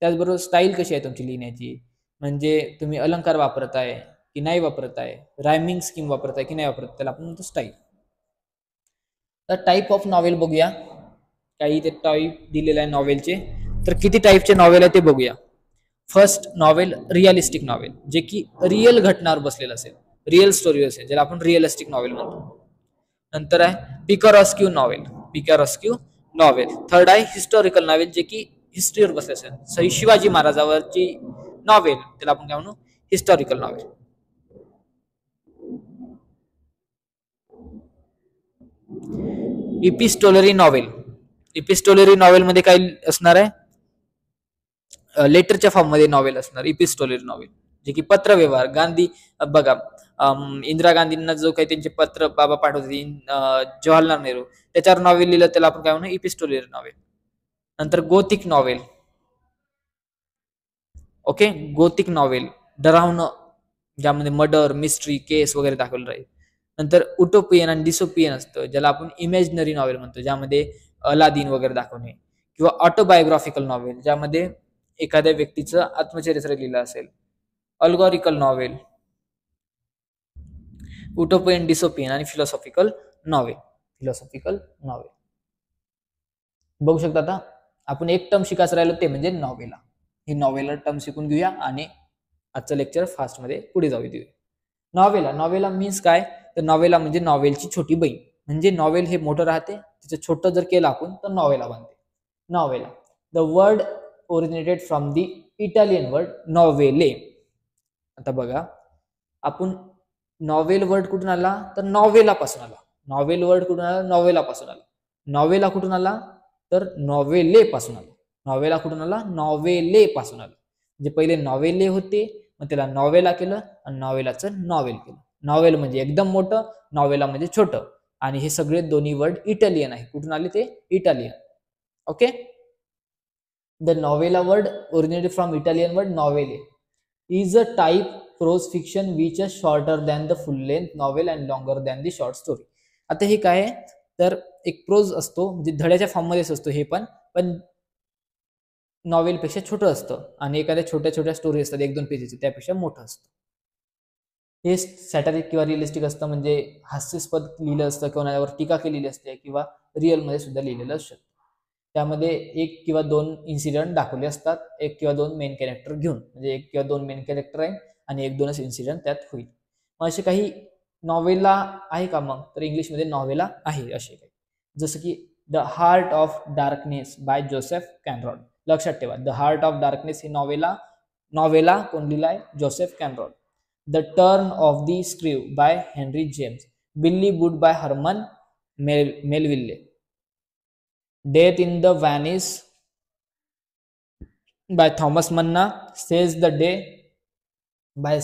A: त्याचबरोबर स्टाईल कशी आहे तुमची लिहिण्याची, म्हणजे तुम्ही अलंकार वापरताय की नाही वापरताय, रायमिंग स्कीम वापरताय की नाही वापरताय, त्याला आपण म्हणतो स्टाईल. तर टाईप ऑफ नॉवेल बघूया. काही ते टाईप दिलेले आहे नॉवेलचे. तर किती टाईपचे नॉवेल आहे ते बघूया. फर्स्ट नॉवेल रिअलिस्टिक नॉवेल, जे की रिअल घटनावर बसलेलं असेल, रिअल स्टोरी असेल, ज्याला आपण रिअलिस्टिक नॉवेल म्हणतो. नंतर आहे पिकॅरोस्क्यू नॉवेल, पिकॅरोस्क्यू नॉवेल. थर्ड आहे हिस्टॉरिकल नॉवेल, जे की हिस्ट्रीवर बसले असेल, शिवाजी महाराजावरची नॉवेल, त्याला आपण काय म्हणू, हिस्टॉरिकल नॉवेल. इपिस्टोलरी नॉवेल. इपिस्टोलरी नॉवेल मध्ये काय असणार आहे, लेटरच्या फॉर्म मध्ये नॉवेल असणार इपिस्टोलरी नॉवेल, जे की पत्रव्यवहार. गांधी बघा, इंदिरा गांधींना जो काही त्यांचे पत्र बाबा पाठवते, जवाहरलाल नेहरू, त्याच्यावर नॉवेल लिहिलं, त्याला आपण काय म्हणू, इपिस्टोलरी नॉवेल. नंतर gothic novel. Okay, gothic novel डरावणं, ज्यामध्ये मर्डर, मिस्ट्री, केस वगैरे दाखवलं राहील. नंतर उटोपियन आणि डिसोपियन असतं, ज्याला आपण इमॅजिनरी नॉवेल म्हणतो, ज्यामध्ये अलादीन वगैरे दाखवणे. किंवा ऑटोबायोग्राफिकल नॉवेल, ज्यामध्ये एखाद्या व्यक्तीचं आत्मचरित्र लिहिलं असेल. अल्गोरिकल नॉवेल, उटोपियन, डिसोपियन आणि फिलॉसॉफिकल नॉवेल. फिलॉसॉफिकल नॉवेल बघू शकता. आता आपण एक टर्म शिकायचं राहिलो, ते म्हणजे नॉवेला. ही नॉवेला टर्म शिकून घेऊया आणि आजचं लेक्चर फास्ट मध्ये पुढे जाऊ देऊया. नॉवेला, नॉवेला मीन्स काय, तर नॉवेला म्हणजे नॉवेलची छोटी बहीण. म्हणजे नॉवेल हे मोठं राहते, तिचं छोटं जर केलं आपण तर नॉवेला बनते. Novella, the word originated from the Italian word novelle. आता बघा, आपण नॉवेल वर्ड कुठून आला, तर नॉवेला पासून आला. नॉवेल वर्ड कुठून आला, नॉवेला पासून आला. नॉवेला कुठून आला, तर नॉवेले पासून आला. नॉवेला कुठून आला, नॉवेले पासून आला. म्हणजे पहिले नॉवेले होते, मग त्याला नॉवेला केलं आणि नॉवेलाचं नॉवेल केलं. नॉवेल म्हणजे एकदम मोठं, नॉवेला म्हणजे छोटं. आणि हे सगळे दोन्ही वर्ड इटालियन आहे. कुठून आले ते, Italian. Okay, the novella word originated from Italian word novelle is a type prose fiction which is shorter than the full length novel and longer than the short story. आता हे काय आहे, तर एक प्रोज असतो, म्हणजे धड्याच्या फॉर्म मध्येच असतो हे पण नॉवेल पेक्षा छोटं असतं, आणि एखाद्या छोट्या छोट्या स्टोरी असतात 1-2 पेजेस, त्यापेक्षा मोठं असतं. हे सॅटरिक किंवा रिअलिस्टिक असतं, म्हणजे हास्यास्पद लिहिलं असतं, कोणावर टीका केलेली असते, किंवा रिअल मध्ये सुद्धा लिहिलेलं असतं. त्यामध्ये 1 किंवा 2 इन्सिडेंट दाखवले असतात, 1 किंवा 2 मेन कॅरेक्टर घेऊन, म्हणजे 1 किंवा 2 मेन कॅरेक्टर आहे आणि 1-2च इन्सिडेंट त्यात होईल. मग असे काही नॉवेला आहे का, मग तर इंग्लिशमध्ये नॉवेला आहे असे काही, जसं की the heart of darkness by Joseph Conrad. लक्षात ठेवा, द हार्ट ऑफ डार्कनेस ही नॉवेला कोण लिहिलाय, Joseph Conrad. The turn of the screw by Henry James. Billy Budd by Herman Melville. Death in the Venice by Thomas Mann. Seize the day by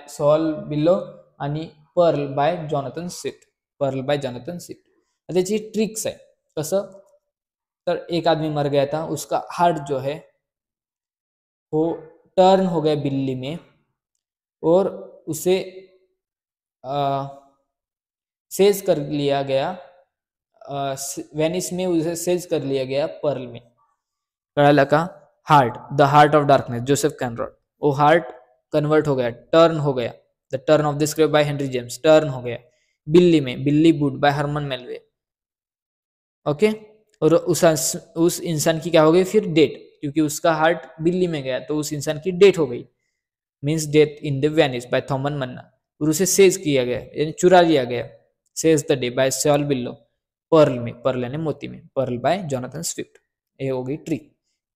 A: Saul Bellow. आणि pearl by Jonathan Swift. Pearl by Jonathan Swift. त्याची tricks आहे कसं, तर एक आदमी मर गया था, उसका heart जो है वो टर्न हो गया बिल्ली में, और उसे सेज कर लिया गया, वेनिस में उसे सेज कर लिया गया पर्ल में. कळालं का, heart, the heart of darkness, Joseph Conrad. वो हार्ट कन्वर्ट हो गया, टर्न हो गया, the turn of the script by Henry James, turn हो गया. बिल्ली में, Billy Budd by Herman Melville. Okay, और उस इंसान की क्या हो गई फिर डेट, क्योंकि उसका हार्ट बिल्ली में गया तो उस इंसान की डेट हो गई. Means death in the Venice by Thomas Mann, और उसे सेज किया गया यानी चुरा लिया गया, seize the day by Saul Bellow, pearl में, पर्ल यानी मोती में, पर्ल बाय जोनाथन स्विफ्ट। ये हो गई ट्रिक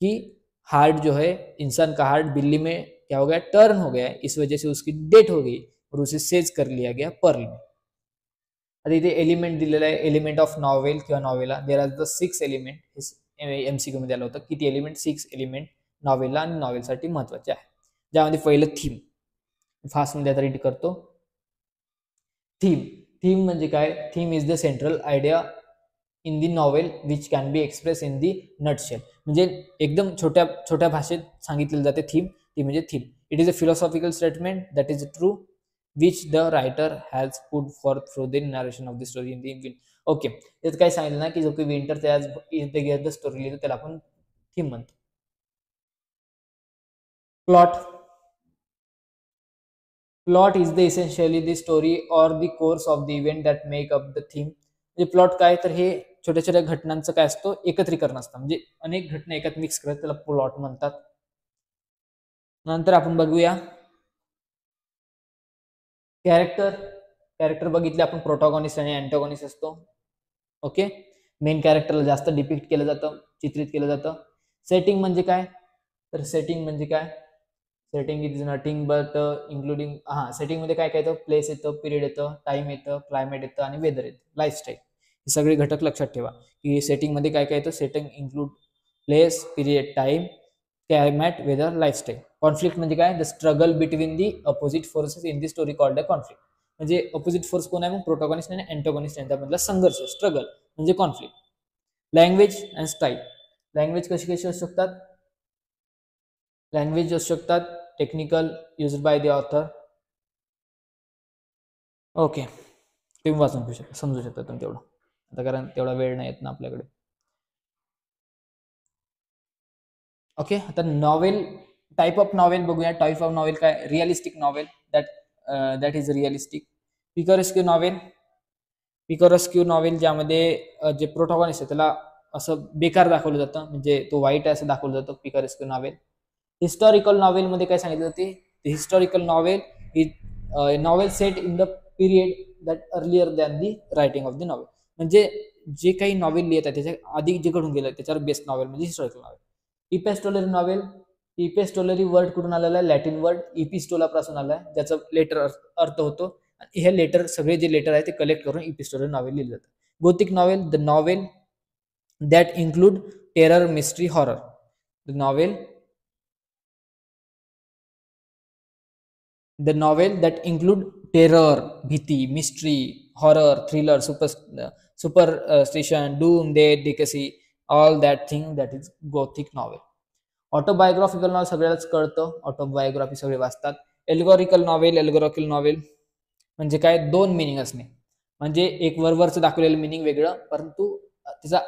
A: कि हार्ट जो है, इंसान का हार्ट बिल्ली में क्या हो गया, टर्न हो गया, इस वजह से उसकी डेथ हो गई और उसे सेज कर लिया गया पर्ल में। आता इथे एलिमेंट दिलेला आहे, एलिमेंट ऑफ नॉवेल किंवा novella, there are the 6 element, MCQ मध्ये आलं होतं, किती एलिमेंट, 6 एलिमेंट नॉवेलला आणि नॉवेलसाठी महत्वाचे आहे, ज्यामध्ये पहिलं थीम, फास्ट मध्ये आता रीड करतो। थीम, थीम म्हणजे काय, theme is the central idea in the novel which can be express in the nutshell, म्हणजे एकदम छोट्या छोट्या भाषेत सांगितले जाते थीम, ती म्हणजे theme. It is a philosophical statement that is true which the writer has put forth through the narration of the story in the wind. Okay, त्यात काय सांगितलं ना की जो की विंटर त्याच इज द स्टोरी लिहितो त्याला आपण थीम म्हणतो। Plot, plot is the essentially the story और the course of the event that make up the theme, म्हणजे प्लॉट काय तर हे छोट्या छोट्या घटनांचं काय असतं, एकत्रीकरण असतं, म्हणजे अनेक घटना एकात मिक्स करत त्याला प्लॉट म्हणतात। नंतर आपण बघूया कॅरेक्टर, कॅरेक्टर बघितले आपण, प्रोटॅगॉनिस्ट आणि अँटागॉनिस्ट असतो। ओके, मेन कॅरेक्टरला जास्त डिपिक्ट केलं जातं, चित्रित केलं जातं। सेटिंग म्हणजे काय, तर सेटिंग म्हणजे काय, setting is nothing but including, setting मध्ये काय काय येतं, प्लेस येतं, पिरियड येतं, टाइम येतं, क्लायमेट येतं आणि वेदर येतं, लाईफस्टाईल, हे सगळे घटक लक्षात ठेवा की सेटिंग मध्ये काय काय येतं, setting include place, period, time, climate, weather, lifestyle. Conflict म्हणजे काय, the struggle between the opposite forces in the story called a conflict, म्हणजे अपोजिट फोर्स कोण आहे, मग प्रोटॅगॉनिस्ट आणि अँटागॉनिस्ट यांच्यामधला संघर्ष, स्ट्रगल म्हणजे conflict. Language and style, language कशी कशी असू शकतात, लँग्वेज असू शकतात technical, used by the author, okay, तुम्ही वाचून घेऊ शकता, समजू शकता तुम्ही तेवढं, आता कारण तेवढा वेळ नाही येत ना आपल्याकडे। ओके, आता नॉवेल, टाइप ऑफ नॉवेल बघूया। टाइप ऑफ नॉवेल काय, realistic novel, that is realistic. Picaresque novel, picaresque novel ज्यामध्ये जे प्रोटॅगॉनिस्ट आहे त्याला असं बेकार दाखवलं जातं, म्हणजे तो वाईट आहे असं दाखवलं जातं, पिकरेस्क्यू नॉवेल। हिस्टॉरिकल नॉवेल मध्ये काय सांगितलं जाते, historical novel is novel set in the period that earlier than the writing of the novel, म्हणजे जे काही नॉवेल लिहित आहे त्याच्या आधी जे घडून गेलं त्याच्यावर बेस्ट नॉवेल म्हणजे हिस्टॉरिकल नॉवेल। इपेस्टोलरी नॉवेल, इपेस्टोलरी वर्ड कुठून आलेला आहे, लॅटिन वर्ड इपिस्टोला पासून आलाय, ज्याचा लेटर अर्थ होतो, हे लेटर सगळे जे लेटर आहे ते कलेक्ट करून इपिस्टोलरी नॉवेल लिहिलं जातं। Gothic novel, the novel that include terror, mystery, horror, the novel, the novel that include terror, भीती, mystery, horror, thriller, superstition, doom, death, decay, all that thing, that is gothic novel. Autobiographical novel सगळ्याच कळतं, autobiography सगळे वाचतात। एल्गोरिकल novel, एल्गोरिकल novel म्हणजे काय, दोन meaning असणे, म्हणजे एक वरवरचं दाखवलेलं मिनिंग वेगळं, परंतु त्याचा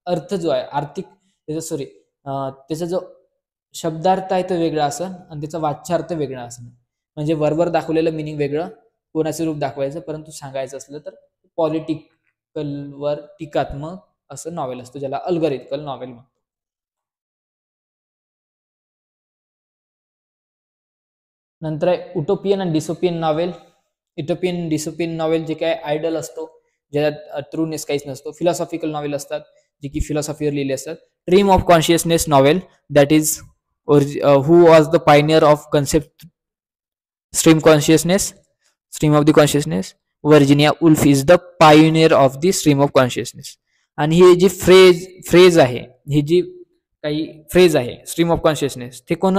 A: अर्थ जो आहे, आर्थिक त्याचा जो शब्दार्थ आहे तो वेगळा असन आणि त्याचा वाच्यार्थ वेगळा असणं, म्हणजे वरवर दाखवलेलं मिनिंग वेगळं, कोणाचं रूप दाखवायचं, परंतु सांगायचं असलं तर पॉलिटिकल वर टीकात्मक असं नॉवेल असतं, ज्याला अल्गोरिकल नॉवेल म्हणतात। नंतर आहे उटोपियन आणि डिसोपियन नॉवेल। युटोपियन, डिसोपियन नॉवेल जे काय आयडल असतो, ज्याच्यात ट्रूनेस काहीच नसतो। फिलॉसॉफिकल नॉवेल असतात जे की फिलॉसॉफीवर लिहिले असतात। Dream of consciousness novel, that is who was the pioneer of concept stream consciousness, stream of the consciousness, Virginia Woolf is the pioneer of the stream of consciousness. आणि ही जी फ्रेज आहे, ही जी काही फ्रेज आहे स्ट्रीम ऑफ कॉन्शियसनेस, ते कोण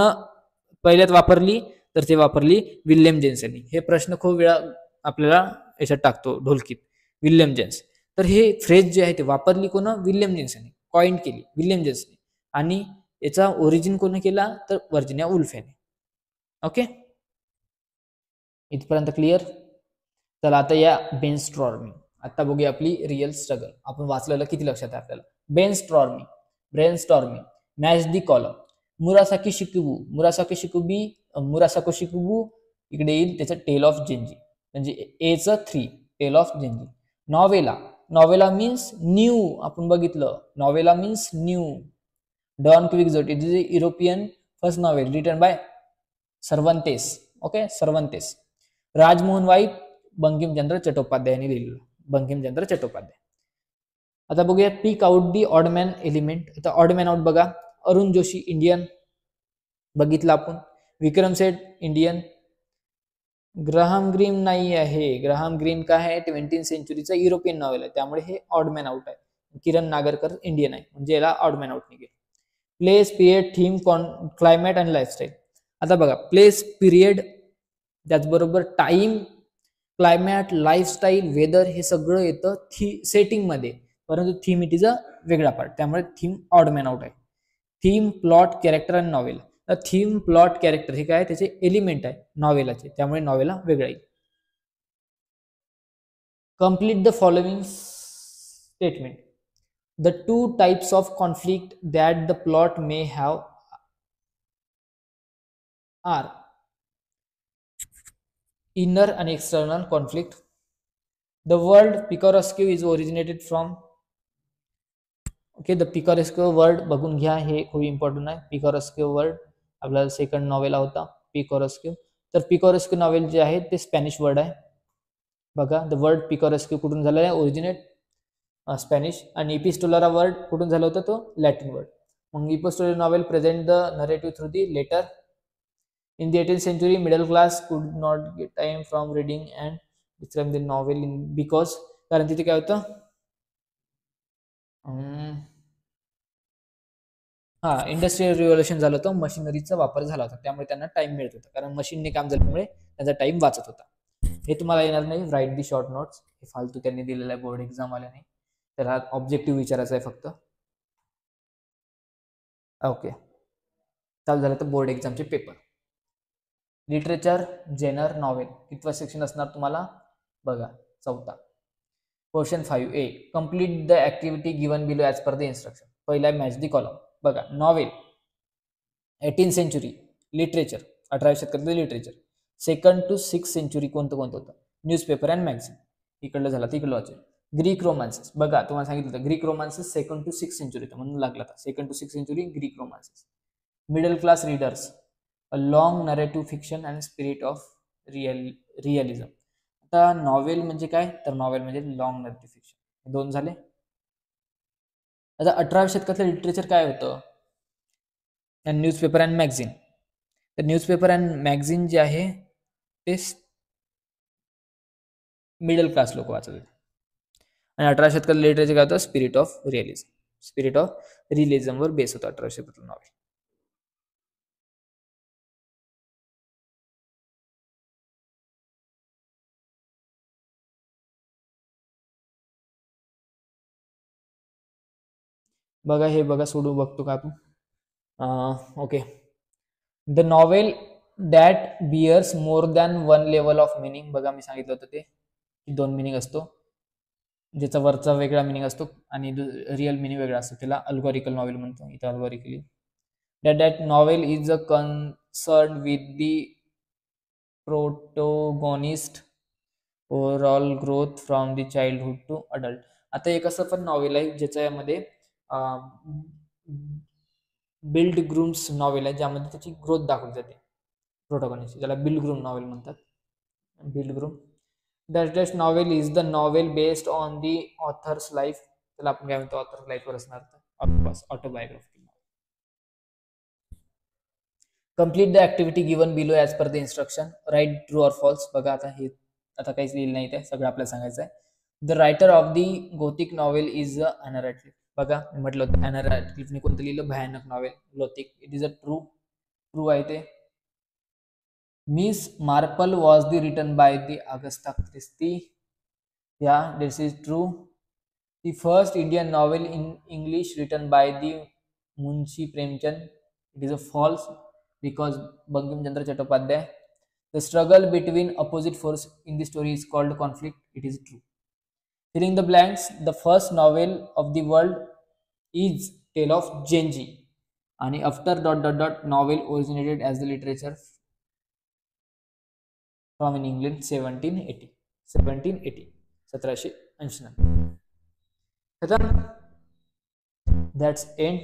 A: पहिल्यात वापरली, तर ते वापरली विल्यम जेम्स यांनी। हे प्रश्न खूप वेळा आपल्याला याच्यात टाकतो ढोलकीत, विल्यम जेम्स, तर हे फ्रेज जे आहे ते वापरली कोण, विल्यम जेम्स यांनी कॉइन केली, विल्यम जेम्सने, आणि याचा ओरिजिन कोण केला, तर वर्जिनिया वुल्फ यांनी। ओके, इथपर्यंत क्लिअर। चला आता या ब्रेनस्टॉर्मिंग, आता बघूया आपली रिअल स्ट्रगल, आपण वाचलेलं किती लक्षात आहे आपल्याला। Brainstorming, brainstorming, match the column, Murasaki Shikibu, Murasaki Shikibu इकडे येईल त्याचं टेल ऑफ जेंजी, म्हणजे एचं 3, tale of Genji. Novella, novella means new, आपण बघितलं, novella means new. Don Quixote, it is European first novel written by Cervantes, okay, Cervantes. Rajmohan wife Bankimchandra Chattopadhyay यांनी लिहिलेलं, बंकिमचंद्र चट्टोपाध्याय. आता बघूया pick out the odd man element. आता odd man out बघा, अरुण जोशी इंडियन बघितलं आपण, Vikram Seth Indian, Graham green नाही आहे. ग्राहम ग्रीन काय आहे, 20th सेंचुरीचा युरोपियन नॉवेल आहे, त्यामुळे हे ऑडमॅन आउट आहे. किरण नागरकर इंडियन आहे, म्हणजे याला ऑडमॅन आउट निघेल. प्लेस, पिरियड, थीम, क्लायमेट आणि लाईफस्टाईल. आता बघा, प्लेस, पिरियड, त्याचबरोबर टाइम, क्लायमेट, लाईफस्टाईल, वेदर हे सगळं येतं सेटिंग मध्ये, परंतु थीम इट इज अ वेगळा पार्ट, त्यामुळे थीम ऑडमॅन आउट आहे. थीम, प्लॉट, कॅरेक्टर आणि नॉवेल. थीम, प्लॉट, कॅरेक्टर हे काय, त्याचे एलिमेंट आहे नॉवेलाचे, त्यामुळे नॉवेला वेगळा येईल. Complete the following statement. The two types of conflict that the plot may have are inner and external conflict. The word picaresque is originated from, okay, the picaresque word बघून घ्या, हे खूप important आहे. Picaresque word आपला second novella होता picaresque. तर picaresque novel जे आहे ते स्पॅनिश वर्ड आहे. बघा, द वर्ड पिकारेस्क कुठून झालेला आहे, ओरिजिनेट स्पॅनिश. आणि इपिस्टोलरा वर्ड कुठून झाला होता, तो लॅटिन वर्ड. मग epistolary novel present the narrative through the letter. In the 18th century, middle class could not get time from reading and describe the novel because, कारण तिथे काय होतं, इंडस्ट्रियल रिव्होल्युशन झालं होतं, मशिनरीचा वापर झाला होता, त्यामुळे त्यांना टाइम मिळत होता, कारण मशीनने काम झाल्यामुळे त्यांचा टाइम वाचत होता. हे तुम्हाला येणार नाही, राईट दी शॉर्ट नोट्स, हे फालतू त्यांनी दिलेलं आहे बोर्ड एक्झाम वाल्याने, त्याला ऑब्जेक्टिव्ह विचारायचं आहे फक्त. ओके, चालू झालं तर बोर्ड एक्झामचे पेपर. लिटरेचर, जेनर, नॉवेल, कितवा सेक्शन असणार तुम्हाला बघा, 4था. Question 5A, complete the activity given below as per the instruction. पहिला मॅच दी कॉलम. बघा, नॉवेल 18th सेंचुरी, लिटरेचर 18व्या शतकातलं literature. 2nd to 6th century कोणतं होतं, न्यूजपेपर अँड मॅगझिन. इकडलं झालं तिकडलं वाचेल. ग्रीक रोमान्सेस, बघा तुम्हाला सांगितलं होतं Greek रोमान्सेस 2nd to 6th century, म्हणून लागला था 2nd to 6th century Greek romances. Middle class readers, a long narrative fiction and spirit of realism. आता नॉवेल म्हणजे काय, तर नॉवेल म्हणजे लॉंग नरेटिव्ह फिक्शन. 2 झाले. आता 18व्या शतकातलं लिटरेचर काय होतं, न्यूजपेपर अँड मॅगझिन. तर न्यूजपेपर अँड मॅगझिन जे आहे ते मिडल क्लास लोक वाचत होते. आणि 18व्या शतकातलं लिटरेचर काय होतं, spirit of realism. Spirit of realism वर बेस होतं 18व्या शतकातलं नॉवेल. बघा, हे बघा, सोडू बघतो का आपण. Okay, the novel that bears more than 1 level of meaning. बघा, मी सांगितलं होतं ते 2 मिनिंग असतो, ज्याचा वरचा वेगळा मिनिंग असतो आणि रिअल मिनिंग वेगळा असतो, त्याला अल्गोरिकल नॉवेल म्हणतो. इथं allegorically that novel is a concern with the protagonist overall growth from the childhood to adult. आता एक असं पण नॉवेल आहे ज्याच्यामध्ये बिल्ड ग्रूम्स नॉवेल आहे, ज्यामध्ये त्याची ग्रोथ दाखवली जाते प्रोटोगॉनिस्ट, ज्याला बिल्ड ग्रूम नॉवेल म्हणतात. Build groom. That novel is the novel based on the author's life. त्याला आपण काय म्हणतो, ऑथर्स लाईफवर असणार, autobiography. Complete the activity given below as per the instruction. Right, true or false. बघा, आता काहीच लिहिलं नाही, ते सगळं आपल्याला सांगायचं आहे. The writer of the gothic novel is Anna Radcliffe. बघा, म्हटलं होतं अॅना रॅडक्लिफने कोणतं लिहिलं, भयानक novel gothic. It is a true आहे ते. Miss Marple was the written by the Agatha Christie. Yeah, this is true. The first Indian novel in English written by the Munshi Premchand. It is a false because Bankim Chandra Chattopadhyay. The struggle between opposite force in the story is called conflict. It is true. Filling the blanks. The first novel of the world is Tale of Genji. And after ... novel originated as the literature from in England 1780. 1780. That's end.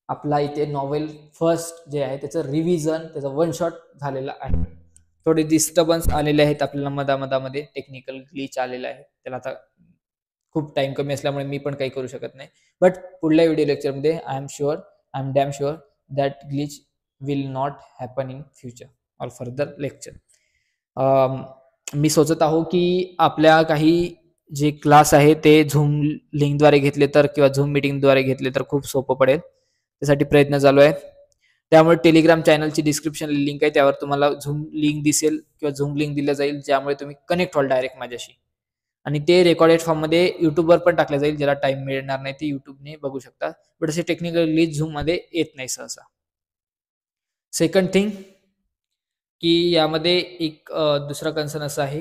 A: आपला इथे novel first जे आहे त्याचं revision, त्याचं one shot झालेलं आहे. थोडे disturbance आलेले आहेत आपल्याला मधामधामध्ये, टेक्निकल ग्लिच आलेला आहे. त्याला आता खूप टाइम कमी असल्यामुळे मी पण काही करू शकत नाही. बट पुढल्या व्हिडिओ लेक्चरमध्ये I am damn sure that glitch will not happen in future or further lecture. मी सोचत आहो की आपल्या काही जे क्लास आहे ते झूम लिंकद्वारे घेतले तर किंवा झूम मीटिंगद्वारे घेतले तर खूप सोपं पडेल. त्यासाठी प्रयत्न चालू आहे. त्यामुळे टेलिग्राम चॅनलची डिस्क्रिप्शन लिंक आहे, त्यावर तुम्हाला झूम लिंक दिसेल किंवा झूम लिंक दिलं जाईल, ज्यामुळे तुम्ही कनेक्ट व्हाल डायरेक्ट माझ्याशी. आणि ते रेकॉर्डेड फॉर्ममध्ये YouTubeवर पण टाकलं जाईल. ज्याला टाइम मिळणार नाही ते YouTubeने बघू शकता. बट असे टेक्निकल ग्लिच झूममध्ये येत नाही सहसा. सेकंड थिंग की यामध्ये एक दुसरा कन्सर्न असा आहे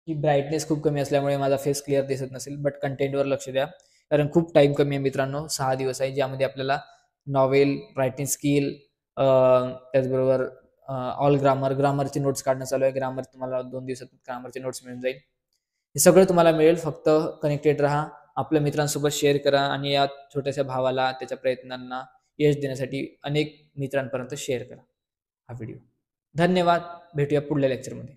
A: की ब्राईटनेस खूप कमी असल्यामुळे माझा फेस क्लिअर दिसत नसेल. बट कंटेंटवर लक्ष द्या, कारण खूप टाइम कमी आहे मित्रांनो. 6 दिवस आहे, ज्यामध्ये आपल्याला नॉवेल, रायटिंग स्किल, त्याचबरोबर ऑल ग्रामरची नोट्स काढणं चालू आहे. ग्रामर तुम्हाला 2 दिवसात ग्रामरचे नोट्स मिळून जाईल. हे सगळं तुम्हाला मिळेल. फक्त कनेक्टेड राहा, आपल्या मित्रांसोबत शेअर करा आणि या छोट्याशा भावाला त्याच्या प्रयत्नांना यश देण्यासाठी अनेक मित्रांपर्यंत शेअर करा हा व्हिडिओ. धन्यवाद. भेटूया पुढल्या लेक्चरमध्ये.